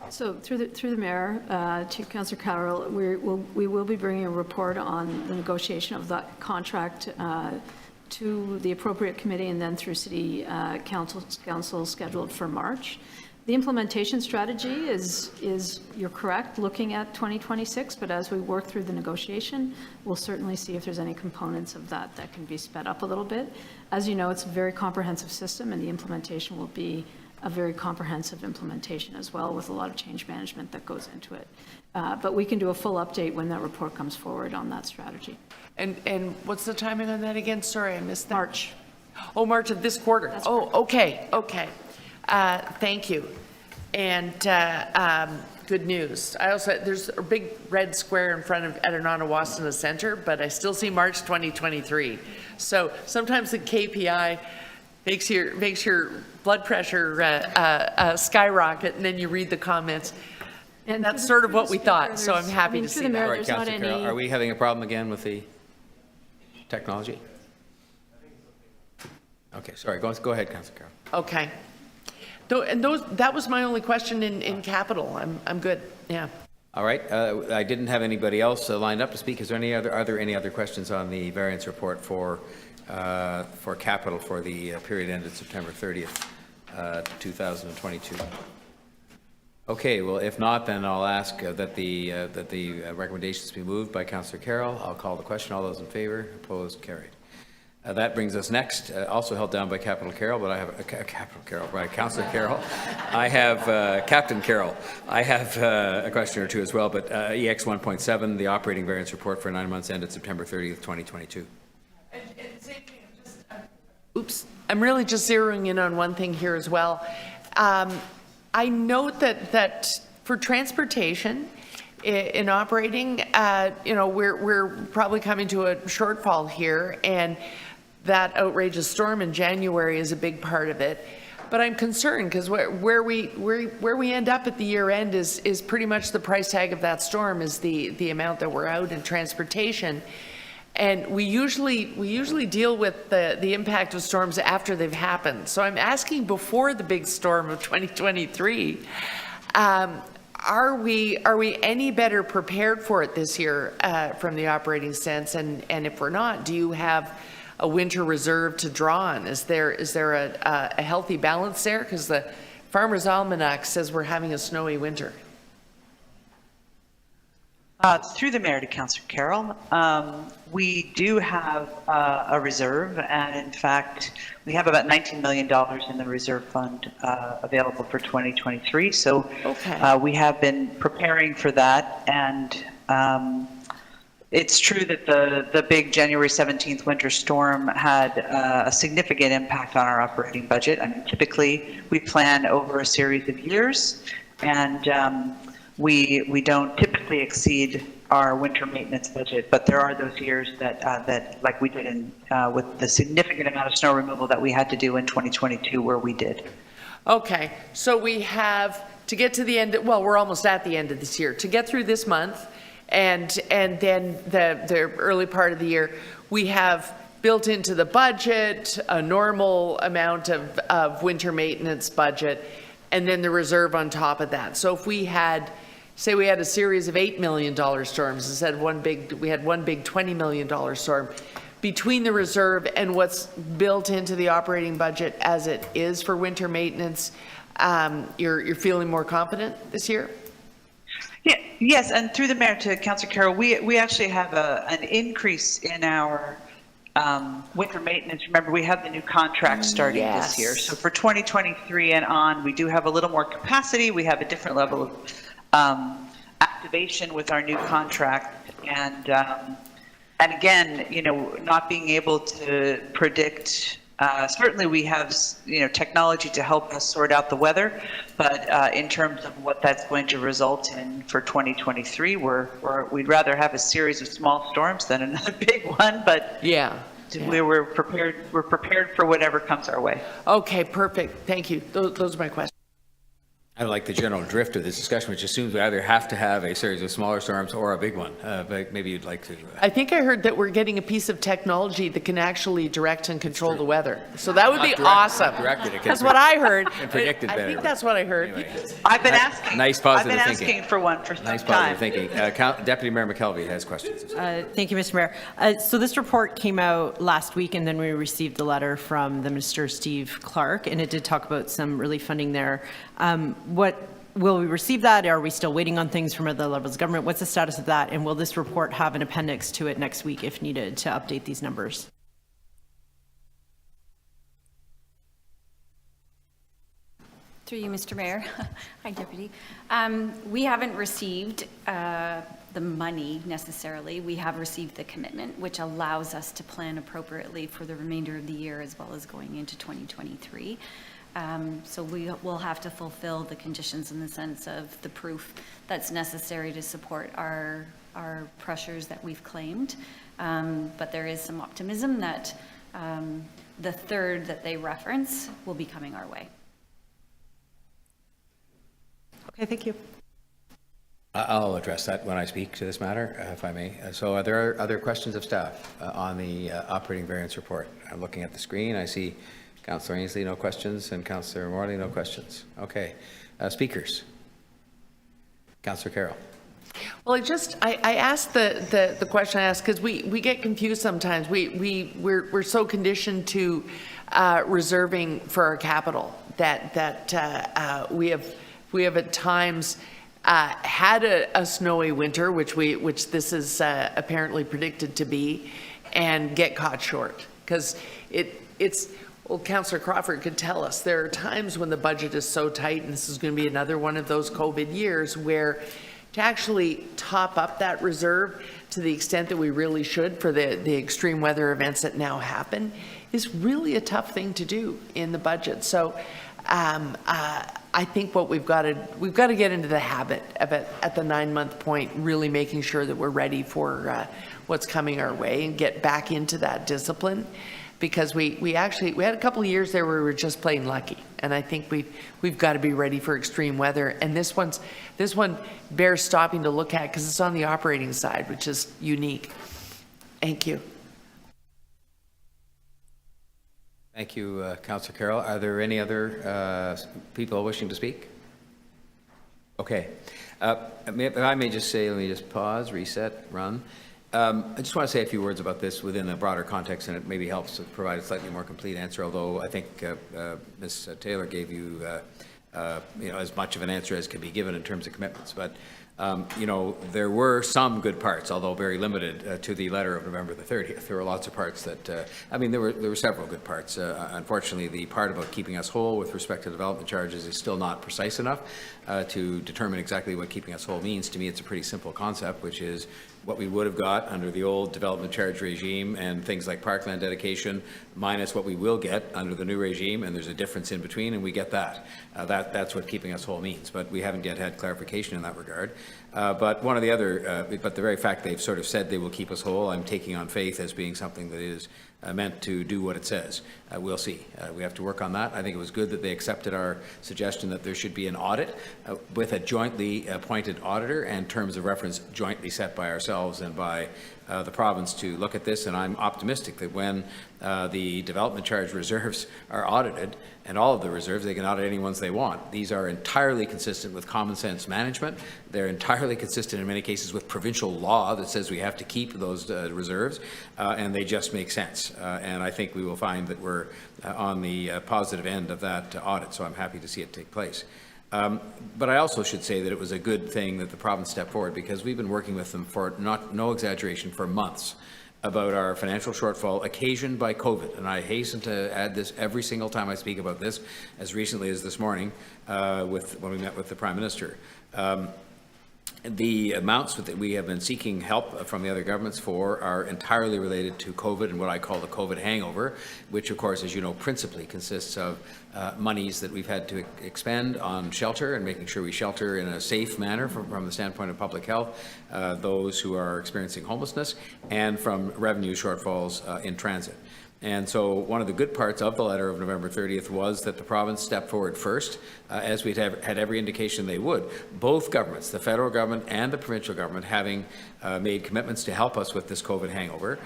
So through the mayor, to Councillor Carroll, we will be bringing a report on the negotiation of that contract to the appropriate committee and then through City Council scheduled for March. The implementation strategy is, you're correct, looking at 2026, but as we work through the negotiation, we'll certainly see if there's any components of that can be sped up a little bit. As you know, it's a very comprehensive system, and the implementation will be a very comprehensive implementation as well, with a lot of change management that goes into it. But we can do a full update when that report comes forward on that strategy. And what's the timing on that again? Sorry, I missed that. March. Oh, March of this quarter. That's oh, correct. okay. Thank you. And good news. There's a big red square in front of Adenana-Wasena Center, but I still see March 2023. So sometimes the KPI makes your blood pressure skyrocket, and then you read the comments. And that's sort of what we thought, so I'm happy to see that. All right, Councillor Carroll, are we having a problem again with the technology? Okay, sorry, go ahead, Councillor Carroll. Okay. That was my only question in capital. I'm good, yeah. All right, I didn't have anybody else lined up to speak. Are there any other questions on the variance report for capital for the period ended September 30th, 2022? Okay, well, if not, then I'll ask that the recommendations be moved by Councillor Carroll. I'll call the question. All those in favor? Opposed? Carried. That brings us next, also held down by Councillor Carroll, but I have Councillor Carroll. I have Captain Carroll. I have a question or two as well, but EX 1.7, the operating variance report for 9 months ended September 30th, 2022. Oops, I'm really just zeroing in on one thing here as well. I note that for transportation in operating, you know, we're probably coming to a shortfall here, and that outrageous storm in January is a big part of it. But I'm concerned because where we end up at the year end is pretty much the price tag of that storm is the amount that we're out in transportation. And we usually deal with the impact of storms after they've happened. So I'm asking, before the big storm of 2023, are we any better prepared for it this year from the operating sense? And if we're not, do you have a winter reserve to draw on? Is there a healthy balance there? Because the Farmer's Almanac says we're having a snowy winter. Through the mayor to Councillor Carroll, we do have a reserve, and in fact, we have about $19 million in the reserve fund available for 2023. So okay. We have been preparing for that, and it's true that the big January 17th winter storm had a significant impact on our operating budget. I mean, typically, we plan over a series of years, and we don't typically exceed our winter maintenance budget, but there are those years that like we did in with the significant amount of snow removal that we had to do in 2022, where we did. Okay, so we have to get to the end. Well, we're almost at the end of this year. To get through this month, and then the early part of the year, we have built into the budget a normal amount of winter maintenance budget, and then the reserve on top of that. So if we had, say we had a series of $8 million storms instead of we had one big $20 million storm, between the reserve and what's built into the operating budget as it is for winter maintenance, you're feeling more confident this year? Yeah, yes, and through the mayor to Councillor Carroll, we actually have an increase in our winter maintenance. Remember, we have the new contract starting this year. So for 2023 and on, we do have a little more capacity. We have a different level of activation with our new contract. And again, you know, not being able to predict, certainly we have, you know, technology to help us sort out the weather, but in terms of what that's going to result in for 2023, we'd rather have a series of small storms than another big one, but we're prepared for whatever comes our way. Okay, perfect. Thank you. Those are my questions. I like the general drift of this discussion, which assumes we either have to have a series of smaller storms or a big one, but maybe you'd like to. I think I heard that we're getting a piece of technology that can actually direct and control the weather. So that would be awesome. That's what I heard. And predicted better. I think that's what I heard. Anyway. I've been asking. Nice positive I've been thinking. asking for one for some nice time. Positive thinking. Deputy Mayor McKelvey has questions. Thank you, Mr. Mayor. So this report came out last week, and then we received the letter from the Minister, Steve Clark, and it did talk about some relief funding there. Will we receive that? Are we still waiting on things from other levels of government? What's the status of that? And will this report have an appendix to it next week if needed to update these numbers? Through you, Mr. Mayor. Hi, Deputy. We haven't received the money necessarily. We have received the commitment, which allows us to plan appropriately for the remainder of the year as well as going into 2023. So we will have to fulfill the conditions in the sense of the proof that's necessary to support our pressures that we've claimed. But there is some optimism that the third that they reference will be coming our way. Okay, thank you. I'll address that when I speak to this matter, if I may. So are there other questions of staff on the operating variance report? I'm looking at the screen. I see Councillor Ainsley, no questions, and Councillor Morley, no questions. Okay. Speakers. Councillor Carroll. Well, I asked the question I asked because we get confused sometimes. We're so conditioned to reserving for our capital that we have at times had a snowy winter, which this is apparently predicted to be, and get caught short because it's. Well, Councillor Crawford could tell us there are times when the budget is so tight, and this is going to be another one of those COVID years, where to actually top up that reserve to the extent that we really should for the extreme weather events that now happen is really a tough thing to do in the budget. So I think what we've got to get into the habit of it at the 9-month point, really making sure that we're ready for what's coming our way and get back into that discipline, because we had a couple of years there where we were just plain lucky, and I think we've got to be ready for extreme weather. And this one bears stopping to look at because it's on the operating side, which is unique. Thank you. Thank you, Councillor Carroll. Are there any other people wishing to speak? Okay. If I may just say, let me just pause, reset, run. I just want to say a few words about this within a broader context, and it maybe helps to provide a slightly more complete answer, although I think Ms. Taylor gave you, as much of an answer as can be given in terms of commitments. But there were some good parts, although very limited, to the letter of November the 30th. There were lots of parts that, there were several good parts. Unfortunately, the part about keeping us whole with respect to development charges is still not precise enough to determine exactly what keeping us whole means. To me, it's a pretty simple concept, which is what we would have got under the old development charge regime and things like parkland dedication minus what we will get under the new regime, and there's a difference in between, and we get that. That's what keeping us whole means, but we haven't yet had clarification in that regard. But one of the other, but the very fact they've sort of said they will keep us whole, I'm taking on faith as being something that is meant to do what it says. We'll see. We have to work on that. I think it was good that they accepted our suggestion that there should be an audit with a jointly appointed auditor and terms of reference jointly set by ourselves and by the province to look at this. And I'm optimistic that when the development charge reserves are audited, and all of the reserves, they can audit any ones they want. These are entirely consistent with common sense management. They're entirely consistent in many cases with provincial law that says we have to keep those reserves, and they just make sense. And I think we will find that we're on the positive end of that audit, so I'm happy to see it take place. But I also should say that it was a good thing that the province stepped forward, because we've been working with them for, no exaggeration, for months about our financial shortfall occasioned by COVID. And I hasten to add this every single time I speak about this, as recently as this morning when we met with the Prime Minister. The amounts that we have been seeking help from the other governments for are entirely related to COVID and what I call the COVID hangover, which of course, as you know, principally consists of monies that we've had to expend on shelter and making sure we shelter in a safe manner from the standpoint of public health, those who are experiencing homelessness, and from revenue shortfalls in transit. And so one of the good parts of the letter of November 30th was that the province stepped forward first, as we'd had every indication they would. Both governments, the federal government and the provincial government, having made commitments to help us with this COVID hangover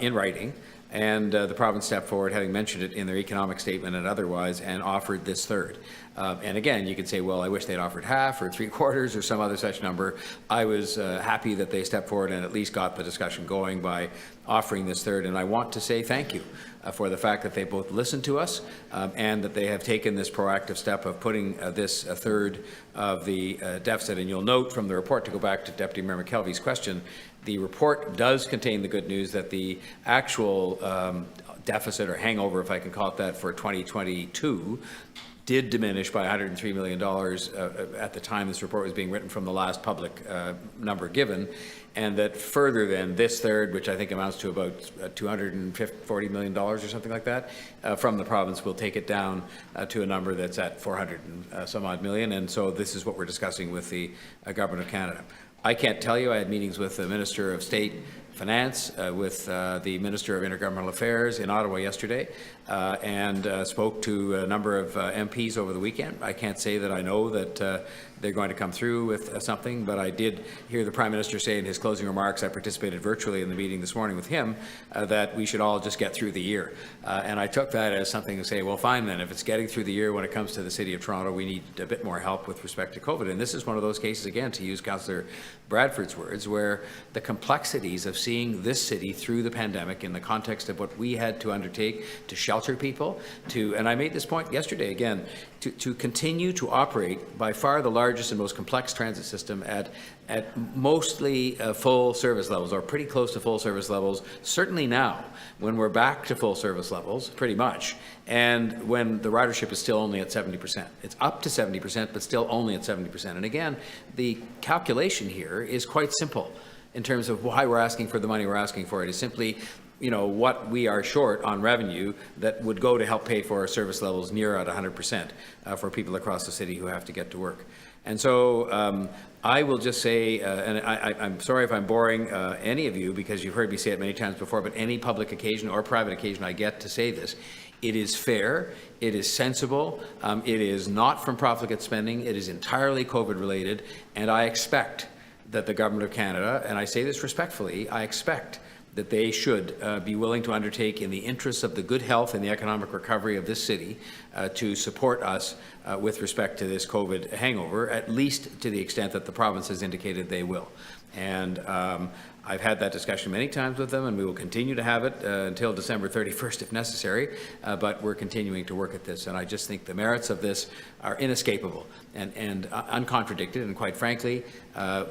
in writing. And the province stepped forward, having mentioned it in their economic statement and otherwise, and offered this third. And again, you could say, well, I wish they'd offered half or 3/4 or some other such number. I was happy that they stepped forward and at least got the discussion going by offering this third. And I want to say thank you for the fact that they both listened to us and that they have taken this proactive step of putting this a third of the deficit. And you'll note from the report, to go back to Deputy Mayor McKelvey's question, the report does contain the good news that the actual deficit or hangover, if I can call it that, for 2022 did diminish by $103 million at the time this report was being written from the last public number given, and that further than this third, which I think amounts to about $240 million or something like that, from the province, will take it down to a number that's at 400 and some odd million. And so this is what we're discussing with the Government of Canada. I can't tell you, I had meetings with the Minister of State Finance, with the Minister of Intergovernmental Affairs in Ottawa yesterday, and spoke to a number of MPs over the weekend. I can't say that I know that they're going to come through with something, but I did hear the Prime Minister say in his closing remarks, I participated virtually in the meeting this morning with him, that we should all just get through the year. And I took that as something to say, well, fine then, if it's getting through the year when it comes to the City of Toronto, we need a bit more help with respect to COVID. And this is one of those cases, again, to use Councillor Bradford's words, where the complexities of seeing this city through the pandemic in the context of what we had to undertake to shelter people, and I made this point yesterday again, to continue to operate by far the largest and most complex transit system at mostly full service levels, or pretty close to full service levels, certainly now, when we're back to full service levels, pretty much, and when the ridership is still only at 70%. It's up to 70%, but still only at 70%. And again, the calculation here is quite simple in terms of why we're asking for the money we're asking for. It is simply what we are short on revenue that would go to help pay for our service levels near at 100% for people across the city who have to get to work. And so I will just say, and I'm sorry if I'm boring any of you, because you've heard me say it many times before, but any public occasion or private occasion I get to say this, it is fair, it is sensible, it is not from profligate spending, it is entirely COVID related, and I expect that the Government of Canada, and I say this respectfully, I expect that they should be willing to undertake in the interests of the good health and the economic recovery of this city to support us with respect to this COVID hangover, at least to the extent that the province has indicated they will. And I've had that discussion many times with them, and we will continue to have it until December 31st if necessary, but we're continuing to work at this. And I just think the merits of this are inescapable and uncontradicted, and quite frankly,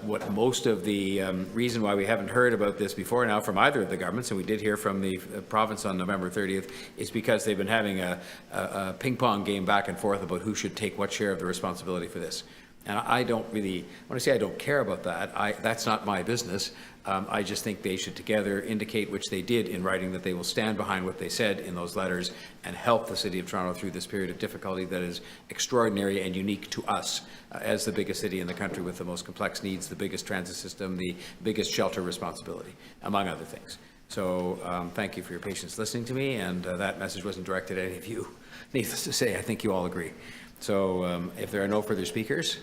what most of the reason why we haven't heard about this before now from either of the governments, and we did hear from the province on November 30th, is because they've been having a ping-pong game back and forth about who should take what share of the responsibility for this. And I don't really, when I say I don't care about that, that's not my business. I just think they should together indicate, which they did in writing, that they will stand behind what they said in those letters and help the City of Toronto through this period of difficulty that is extraordinary and unique to us as the biggest city in the country with the most complex needs, the biggest transit system, the biggest shelter responsibility, among other things. So thank you for your patience listening to me, and that message wasn't directed at any of you. Needless to say, I think you all agree. So if there are no further speakers,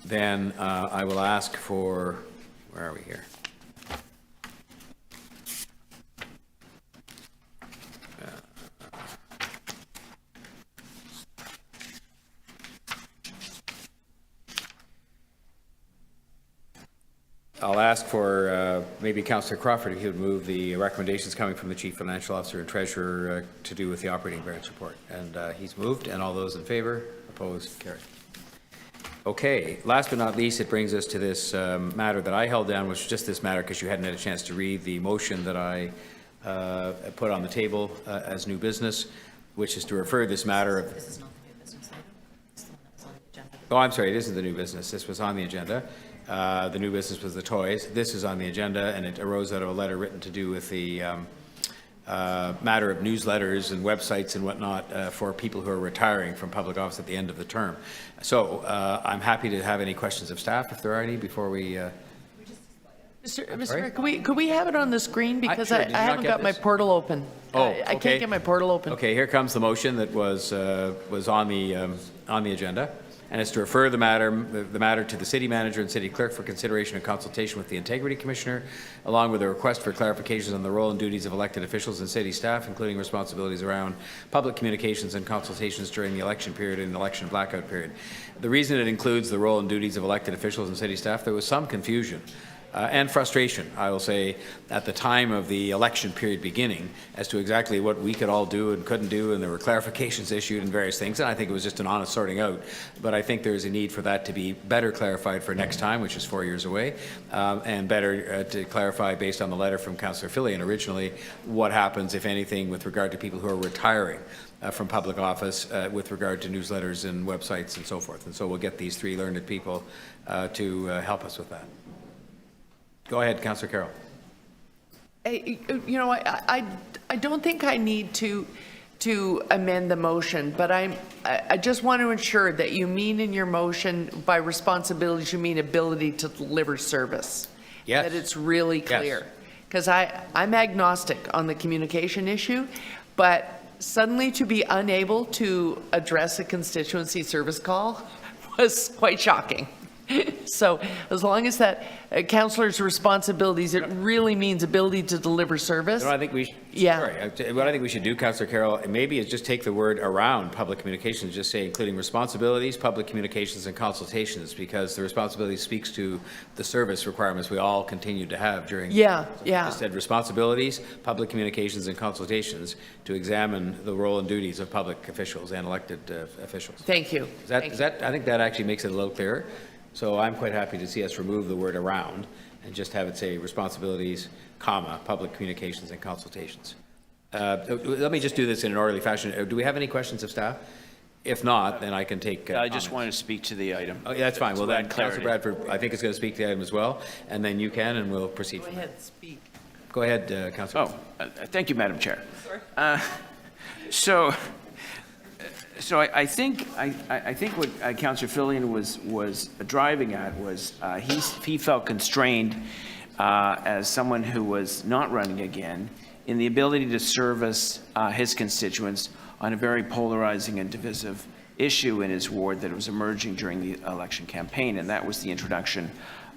then I will ask for, where are we here? I'll ask for maybe Councillor Crawford if he would move the recommendations coming from the Chief Financial Officer and Treasurer to do with the operating variance report. And he's moved, and all those in favour, opposed, carried. Okay, last but not least, it brings us to this matter that I held down, which was just this matter because you hadn't had a chance to read the motion that I put on the table as new business, which is to refer this matter of... This is not the new business item. It's the one that was on the agenda. Oh, I'm sorry, it isn't the new business. This was on the agenda. The new business was the toys. This is on the agenda, and it arose out of a letter written to do with the matter of newsletters and websites and whatnot for people who are retiring from public office at the end of the term. So I'm happy to have any questions of staff, if there are any, before we... Mr. Mayor, could we have it on the screen, because sure. I haven't got my portal open. Oh, I can't get my portal open. Okay, here comes the motion that was on the agenda. And it's to refer the matter to the City Manager and City Clerk for consideration and consultation with the Integrity Commissioner, along with a request for clarifications on the role and duties of elected officials and city staff, including responsibilities around public communications and consultations during the election period and election blackout period. The reason it includes the role and duties of elected officials and city staff, there was some confusion and frustration, I will say, at the time of the election period beginning as to exactly what we could all do and couldn't do, and there were clarifications issued and various things, and I think it was just an honest sorting out. But I think there's a need for that to be better clarified for next time, which is 4 years away, and better to clarify, based on the letter from Councillor Fillion originally, what happens, if anything, with regard to people who are retiring from public office with regard to newsletters and websites and so forth. And so we'll get these three learned people to help us with that. Go ahead, Councillor Carroll. You know, I don't think I need to amend the motion, but I just want to ensure that you mean in your motion by responsibilities, you mean ability to deliver service. Yes. That it's really clear. Because I'm agnostic on the communication issue, but suddenly to be unable to address a constituency service call was quite shocking. So as long as that councillor's responsibilities, it really means ability to deliver service. No, I think we what I think we should do, Councillor Carroll, maybe is just take the word around public communications, just say including responsibilities, public communications and consultations, because the responsibility speaks to the service requirements we all continue to have during. Just said responsibilities, public communications and consultations to examine the role and duties of public officials and elected officials. Thank you. I think that actually makes it a little clearer. So I'm quite happy to see us remove the word around and just have it say responsibilities, comma, public communications and consultations. Let me just do this in an orderly fashion. Do we have any questions of staff? If not, then I can take I just want to speak to the item. Oh, yeah, that's fine. Well, then Councillor Bradford, I think, is going to speak to the item as well, and then you can, and we'll proceed. Go ahead, speak. Go ahead, Councillor. Thank you, Madam Chair. So I think what Councillor Fillion was driving at was he felt constrained as someone who was not running again in the ability to service his constituents on a very polarizing and divisive issue in his ward that was emerging during the election campaign, and that was the introduction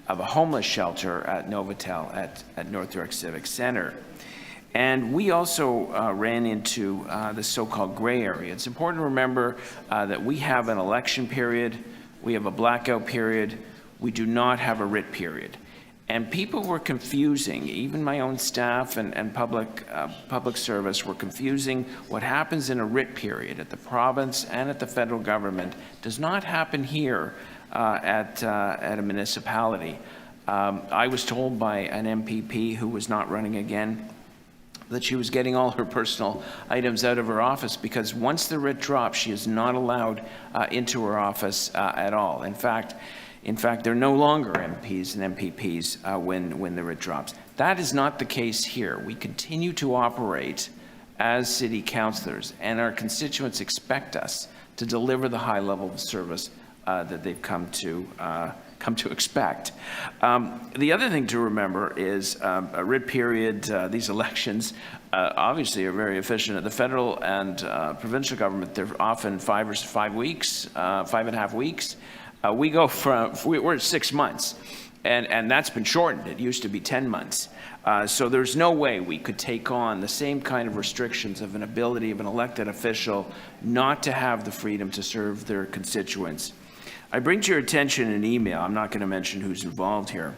of a homeless shelter at Novotel at North York Civic Center. And we also ran into the so-called gray area. It's important to remember that we have an election period, we have a blackout period, we do not have a writ period. And people were confusing, even my own staff and public service were confusing what happens in a writ period at the province and at the federal government does not happen here at a municipality. I was told by an MPP who was not running again that she was getting all her personal items out of her office because once the writ drops, she is not allowed into her office at all. In fact, they're no longer MPs and MPPs when the writ drops. That is not the case here. We continue to operate as city councillors, and our constituents expect us to deliver the high level of service that they've come to expect. The other thing to remember is a writ period. These elections obviously are very efficient at the federal and provincial government. They're often 5 weeks, 5.5 weeks. We're at 6 months, and that's been shortened. It used to be 10 months. So there's no way we could take on the same kind of restrictions of an ability of an elected official not to have the freedom to serve their constituents. I bring to your attention an email. I'm not going to mention who's involved here,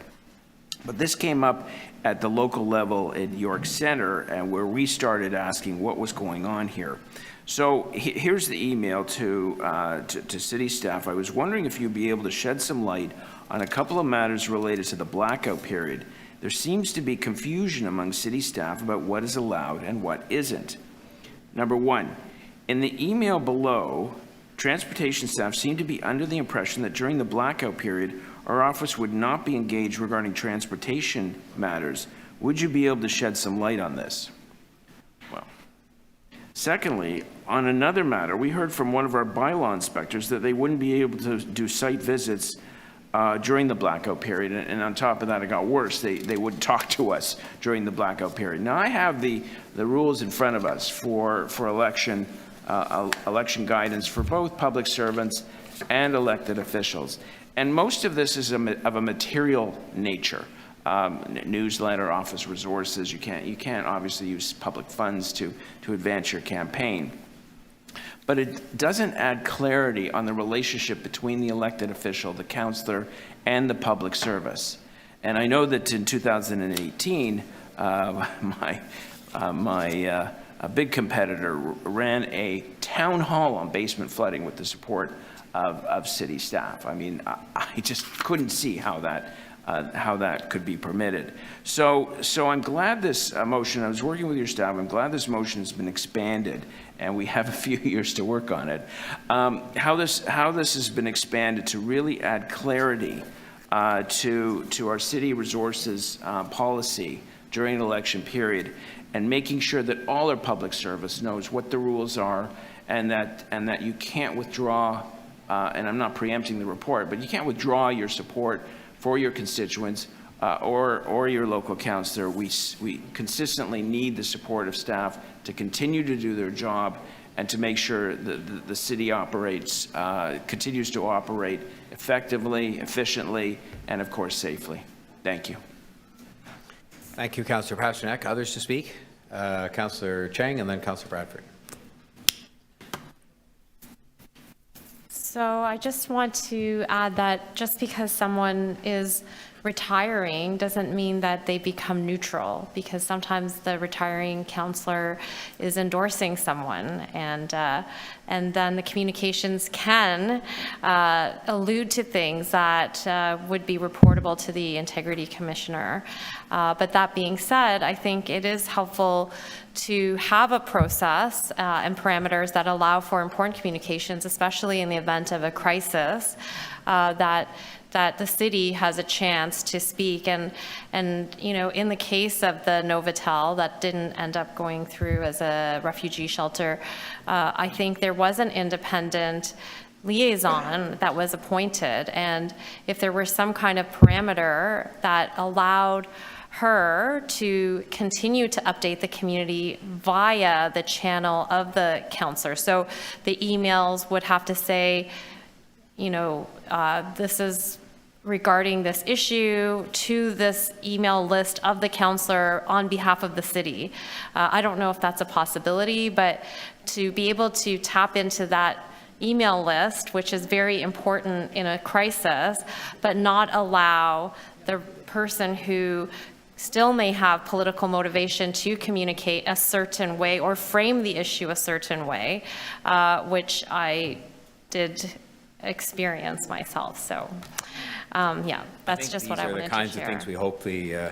but this came up at the local level in York Centre, and where we started asking what was going on here. So here's the email to city staff. I was wondering if you'd be able to shed some light on a couple of matters related to the blackout period. There seems to be confusion among city staff about what is allowed and what isn't. Number one, in the email below, transportation staff seem to be under the impression that during the blackout period, our office would not be engaged regarding transportation matters. Would you be able to shed some light on this? Well, secondly, on another matter, we heard from one of our bylaw inspectors that they wouldn't be able to do site visits during the blackout period, and on top of that, it got worse. They wouldn't talk to us during the blackout period. Now, I have the rules in front of us for election guidance for both public servants and elected officials, and most of this is of a material nature. Newsletter, office resources. You can't obviously use public funds to advance your campaign. But it doesn't add clarity on the relationship between the elected official, the councillor, and the public service. And I know that in 2018, my big competitor ran a town hall on basement flooding with the support of city staff. I mean, I just couldn't see how that could be permitted. So I'm glad this motion, I was working with your staff, I'm glad this motion has been expanded, and we have a few years to work on it. How this has been expanded to really add clarity to our city resources policy during an election period, and making sure that all our public service knows what the rules are, and that you can't withdraw, and I'm not preempting the report, but you can't withdraw your support for your constituents or your local councillor. We consistently need the support of staff to continue to do their job and to make sure that the city continues to operate effectively, efficiently, and of course safely. Thank you. Thank you, Councillor Pasternak. Others to speak? Councillor Chang and then Councillor Bradford. So I just want to add that just because someone is retiring doesn't mean that they become neutral, because sometimes the retiring councillor is endorsing someone, and then the communications can allude to things that would be reportable to the Integrity Commissioner. But that being said, I think it is helpful to have a process and parameters that allow for important communications, especially in the event of a crisis, that that the city has a chance to speak. And you know, in the case of the Novotel that didn't end up going through as a refugee shelter, I think there was an independent liaison that was appointed. And if there were some kind of parameter that allowed her to continue to update the community via the channel of the councillor. So the emails would have to say, you know, this is regarding this issue to this email list of the councillor on behalf of the city. I don't know if that's a possibility, but to be able to tap into that email list, which is very important in a crisis, but not allow the person who still may have political motivation to communicate a certain way or frame the issue a certain way, which I did experience myself. So, yeah, that's just what I wanted to share. These are the kinds of things we hope the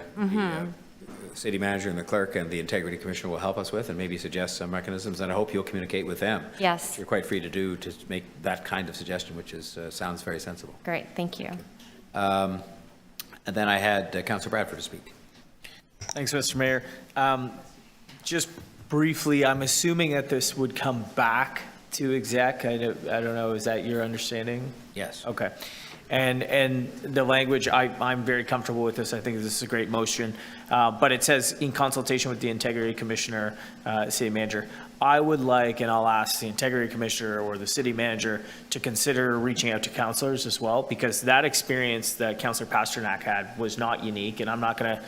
city manager and the clerk and the integrity commissioner will help us with, and maybe suggest some mechanisms, and I hope you'll communicate with them. Yes. You're quite free to do, to make that kind of suggestion, which is sounds very sensible. Great, thank you. And then I had Councillor Bradford to speak. Thanks, Mr. Mayor. Just briefly, I'm assuming that this would come back to exec. I don't know, is that your understanding? Yes. Okay. And the language, I'm very comfortable with this. I think this is a great motion. But it says in consultation with the integrity commissioner, city manager. I would like, and I'll ask the integrity commissioner or the city manager to consider reaching out to councillors as well, because that experience that Councillor Pasternak had was not unique, and I'm not going to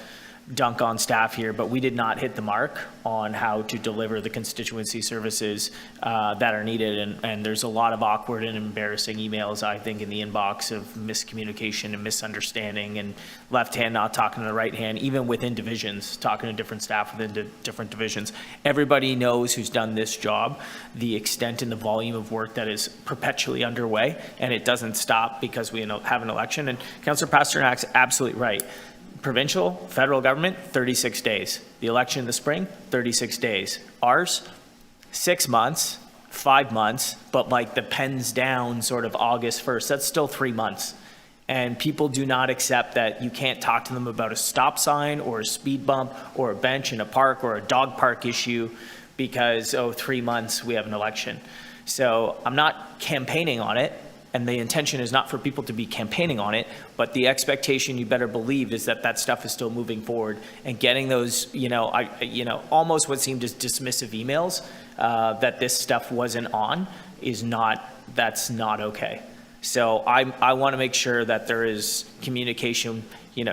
dunk on staff here, but we did not hit the mark on how to deliver the constituency services that are needed. And there's a lot of awkward and embarrassing emails, I think, in the inbox of miscommunication and misunderstanding, and left hand not talking to the right hand, even within divisions, talking to different staff within different divisions. Everybody knows who's done this job, the extent and the volume of work that is perpetually underway, and it doesn't stop because we have an election. And Councillor Pasternak's absolutely right. Provincial, federal government, 36 days. The election in the spring, 36 days. Ours, 6 months, 5 months, but like the pens down sort of August 1st, that's still 3 months. And people do not accept that you can't talk to them about a stop sign or a speed bump or a bench in a park or a dog park issue because, 3 months, we have an election. So I'm not campaigning on it. And the intention is not for people to be campaigning on it, but the expectation, you better believe, is that that stuff is still moving forward and getting those, almost what seemed as dismissive emails that this stuff wasn't on that's not okay. So I want to make sure that there is communication,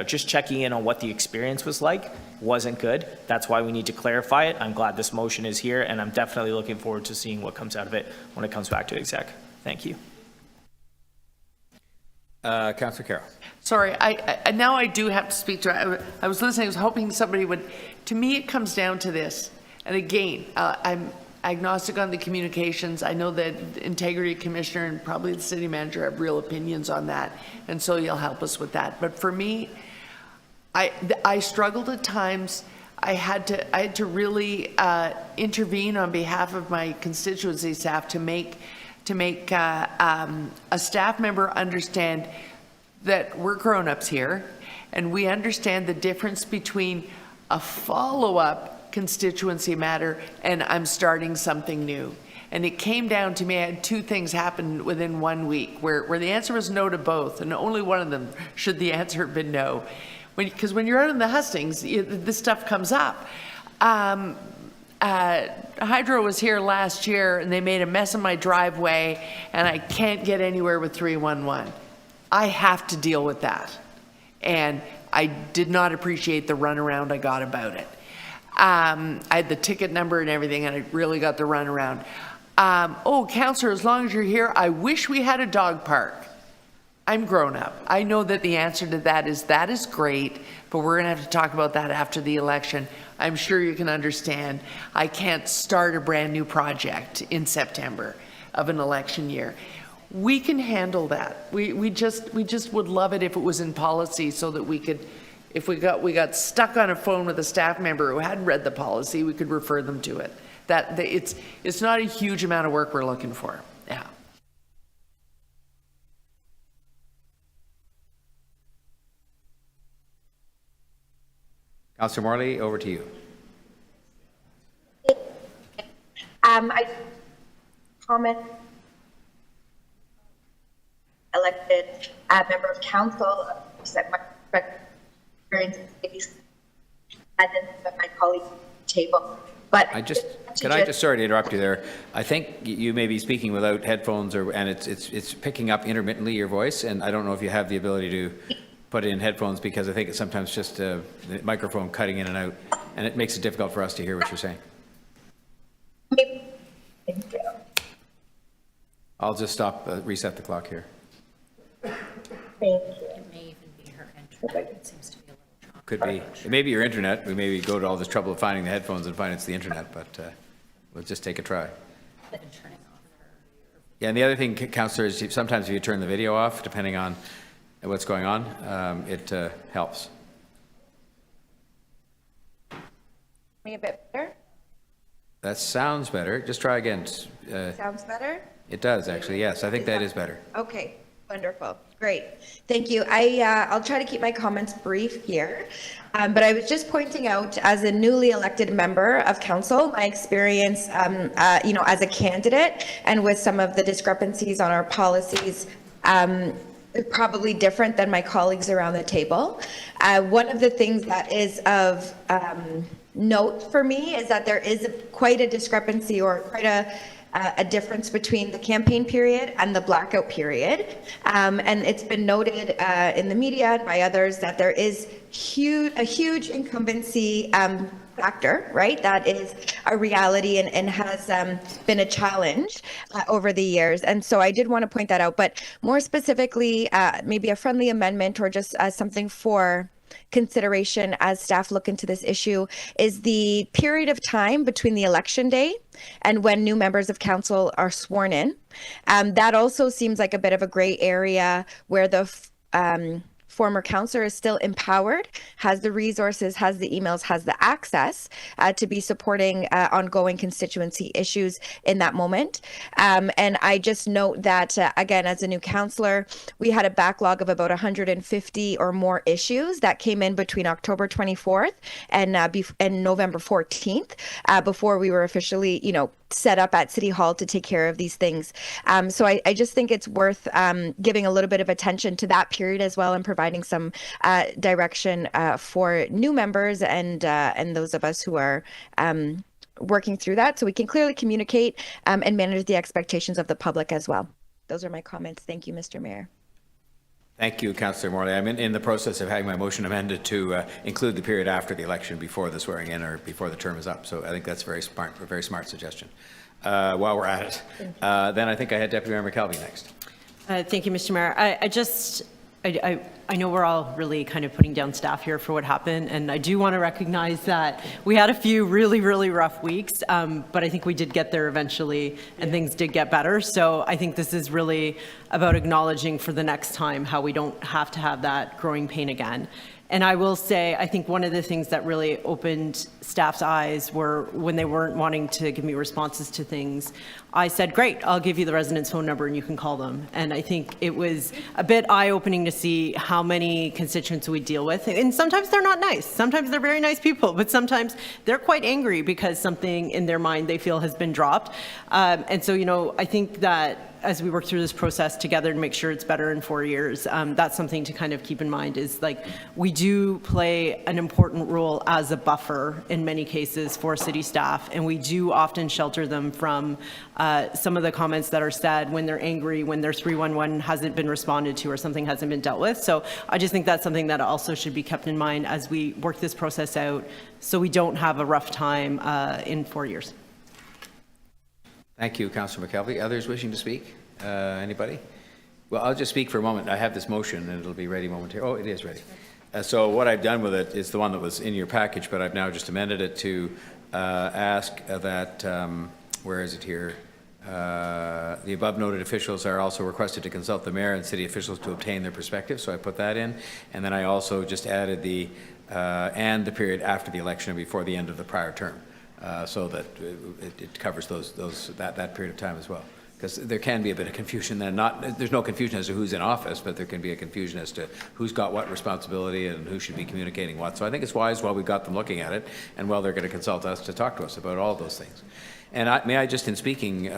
just checking in on what the experience was like wasn't good. That's why we need to clarify it. I'm glad this motion is here, and I'm definitely looking forward to seeing what comes out of it when it comes back to exec. Thank you. Councillor Carroll. Sorry, I now I do have to speak to, I was listening, I was hoping somebody would, to me it comes down to this, and again, I'm agnostic on the communications. I know that the integrity commissioner and probably the city manager have real opinions on that, and so you'll help us with that. But for me, I struggled at times. I had to really intervene on behalf of my constituency staff to make a staff member understand that we're grown-ups here, and we understand the difference between a follow-up constituency matter and I'm starting something new. And it came down to me, I had 2 things happen within 1 week where the answer was no to both, and only one of them should the answer have been no. Because when you're out in the hustings, this stuff comes up. Hydro was here last year and they made a mess of my driveway and I can't get anywhere with 311. I have to deal with that. And I did not appreciate the runaround I got about it. I had the ticket number and everything, and I really got the runaround. Councillor, as long as you're here, I wish we had a dog park. I'm grown up. I know that the answer to that is great, but we're gonna have to talk about that after the election. I'm sure you can understand. I can't start a brand new project in September of an election year. We can handle that. We just would love it if it was in policy so that we could, if we got stuck on a phone with a staff member who hadn't read the policy, we could refer them to it. It's not a huge amount of work we're looking for. Yeah. Councillor Morley, over to you. I comment elected member of council that my experience at my colleagues table. But sorry to interrupt you there. I think you may be speaking without headphones, and it's picking up intermittently your voice, and I don't know if you have the ability to put in headphones, because I think it's sometimes just the microphone cutting in and out, and it makes it difficult for us to hear what you're saying. Thank you. I'll just stop, reset the clock here. Thank you. It may even be her internet. It seems to be a little choppy. Could be. It may be your internet. We maybe go to all this trouble of finding the headphones and find it's the internet, but we'll just take a try. Yeah, and the other thing, Councillor, is sometimes if you turn the video off, depending on what's going on, it helps. Me a bit better? That sounds better. Just try again. Sounds better? It does, actually, yes. I think that is better. Okay, wonderful. Great. Thank you. I'll try to keep my comments brief here. But I was just pointing out, as a newly elected member of council, my experience, as a candidate and with some of the discrepancies on our policies, probably different than my colleagues around the table. One of the things that is of note for me is that there is quite a discrepancy, or quite a difference between the campaign period and the blackout period. And it's been noted in the media and by others that there is a huge incumbency factor, right? That is a reality and has been a challenge over the years. And so I did want to point that out, but more specifically, maybe a friendly amendment or just something for consideration as staff look into this issue is the period of time between the election day and when new members of council are sworn in. That also seems like a bit of a gray area where the former councillor is still empowered, has the resources, has the emails, has the access to be supporting ongoing constituency issues in that moment. And I just note that, again, as a new councillor, we had a backlog of about 150 or more issues that came in between October 24th and November 14th before we were officially, set up at City Hall to take care of these things. So I just think it's worth giving a little bit of attention to that period as well, and providing some direction for new members and those of us who are working through that, so we can clearly communicate and manage the expectations of the public as well. Those are my comments. Thank you, Mr. Mayor. Thank you, Councillor Morley. I'm in the process of having my motion amended to include the period after the election, before the swearing in or before the term is up. So I think that's a very smart suggestion. While we're at it, then I think I had Deputy Mayor McKelvey next. Thank you, Mr. Mayor. I know we're all really kind of putting down staff here for what happened, and I do want to recognize that we had a few really, really rough weeks, but I think we did get there eventually, and things did get better. So I think this is really about acknowledging for the next time how we don't have to have that growing pain again. And I will say, I think one of the things that really opened staff's eyes were when they weren't wanting to give me responses to things. I said, great, I'll give you the resident's phone number and you can call them. And I think it was a bit eye-opening to see how many constituents we deal with. And sometimes they're not nice. Sometimes they're very nice people, but sometimes they're quite angry because something in their mind they feel has been dropped. And so, I think that as we work through this process together to make sure it's better in 4 years, that's something to kind of keep in mind, is like, we do play an important role as a buffer in many cases for city staff, and we do often shelter them from some of the comments that are said when they're angry, when their 311 hasn't been responded to or something hasn't been dealt with. So I just think that's something that also should be kept in mind as we work this process out, so we don't have a rough time in 4 years. Thank you, Councillor McKelvey. Others wishing to speak? Anybody? Well, I'll just speak for a moment. I have this motion and it'll be ready momentarily. Oh, it is ready. So what I've done with it is the one that was in your package, but I've now just amended it to ask that, where is it here? The above noted officials are also requested to consult the mayor and city officials to obtain their perspective. So I put that in. And then I also just added the period after the election and before the end of the prior term. So that it covers that period of time as well. because there can be a bit of confusion then. There's no confusion as to who's in office, but there can be a confusion as to who's got what responsibility and who should be communicating what. So I think it's wise while we've got them looking at it and while they're going to consult us to talk to us about all those things. And may I just, in speaking,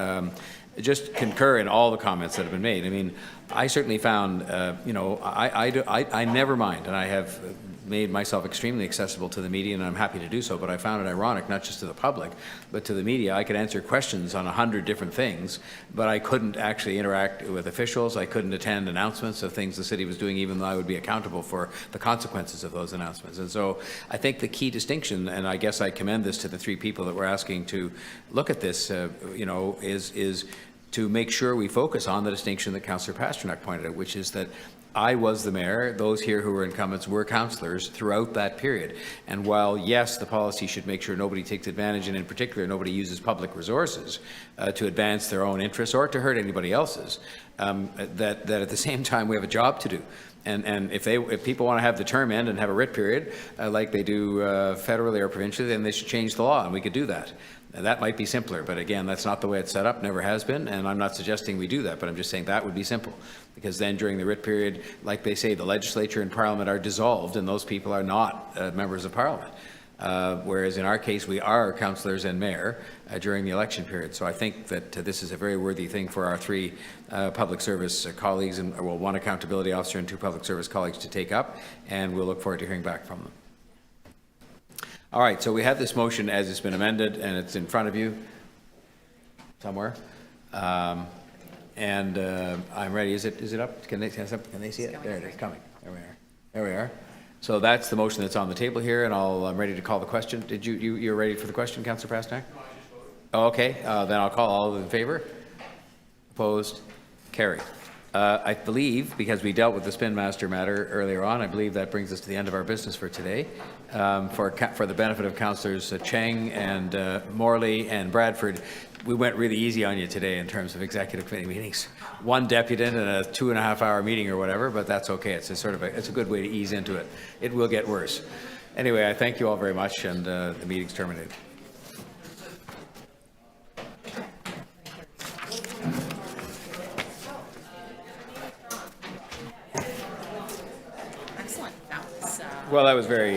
just concur in all the comments that have been made. I mean, I certainly found, I never mind, and I have made myself extremely accessible to the media, and I'm happy to do so, but I found it ironic, not just to the public, but to the media. I could answer questions on 100 different things, but I couldn't actually interact with officials. I couldn't attend announcements of things the city was doing, even though I would be accountable for the consequences of those announcements. And so I think the key distinction, and I guess I commend this to the three people that were asking to look at this, is to make sure we focus on the distinction that Councillor Pasternak pointed out, which is that I was the mayor, those here who were incumbents were councillors throughout that period. And while, yes, the policy should make sure nobody takes advantage, and in particular nobody uses public resources to advance their own interests or to hurt anybody else's, that at the same time we have a job to do. And if people want to have the term end and have a writ period like they do federally or provincially, then they should change the law, and we could do that. And that might be simpler, but again, that's not the way it's set up, never has been, and I'm not suggesting we do that, but I'm just saying that would be simple. Because then during the writ period, like they say, the legislature and parliament are dissolved, and those people are not members of parliament. Whereas in our case, we are councillors and mayor during the election period. So I think that this is a very worthy thing for our three public service colleagues, and well, one accountability officer and two public service colleagues to take up, and we'll look forward to hearing back from them. All right, so we have this motion as it's been amended, and it's in front of you somewhere. I'm ready. Is it up? Can they see it? There it is, coming. There we are. There we are. So that's the motion that's on the table here, and I'm ready to call the question. Did you're ready for the question, Councillor Pasternak? Oh, okay. Then I'll call all in favor. Opposed? Carried. I believe, because we dealt with the Spin Master matter earlier on, I believe that brings us to the end of our business for today. For the benefit of Councillors Cheng and Morley and Bradford, we went really easy on you today in terms of executive committee meetings. One deputant and a 2.5-hour meeting or whatever, but that's okay. It's a good way to ease into it. It will get worse. Anyway, I thank you all very much, and the meeting's terminated. Excellent. That was Well, that was very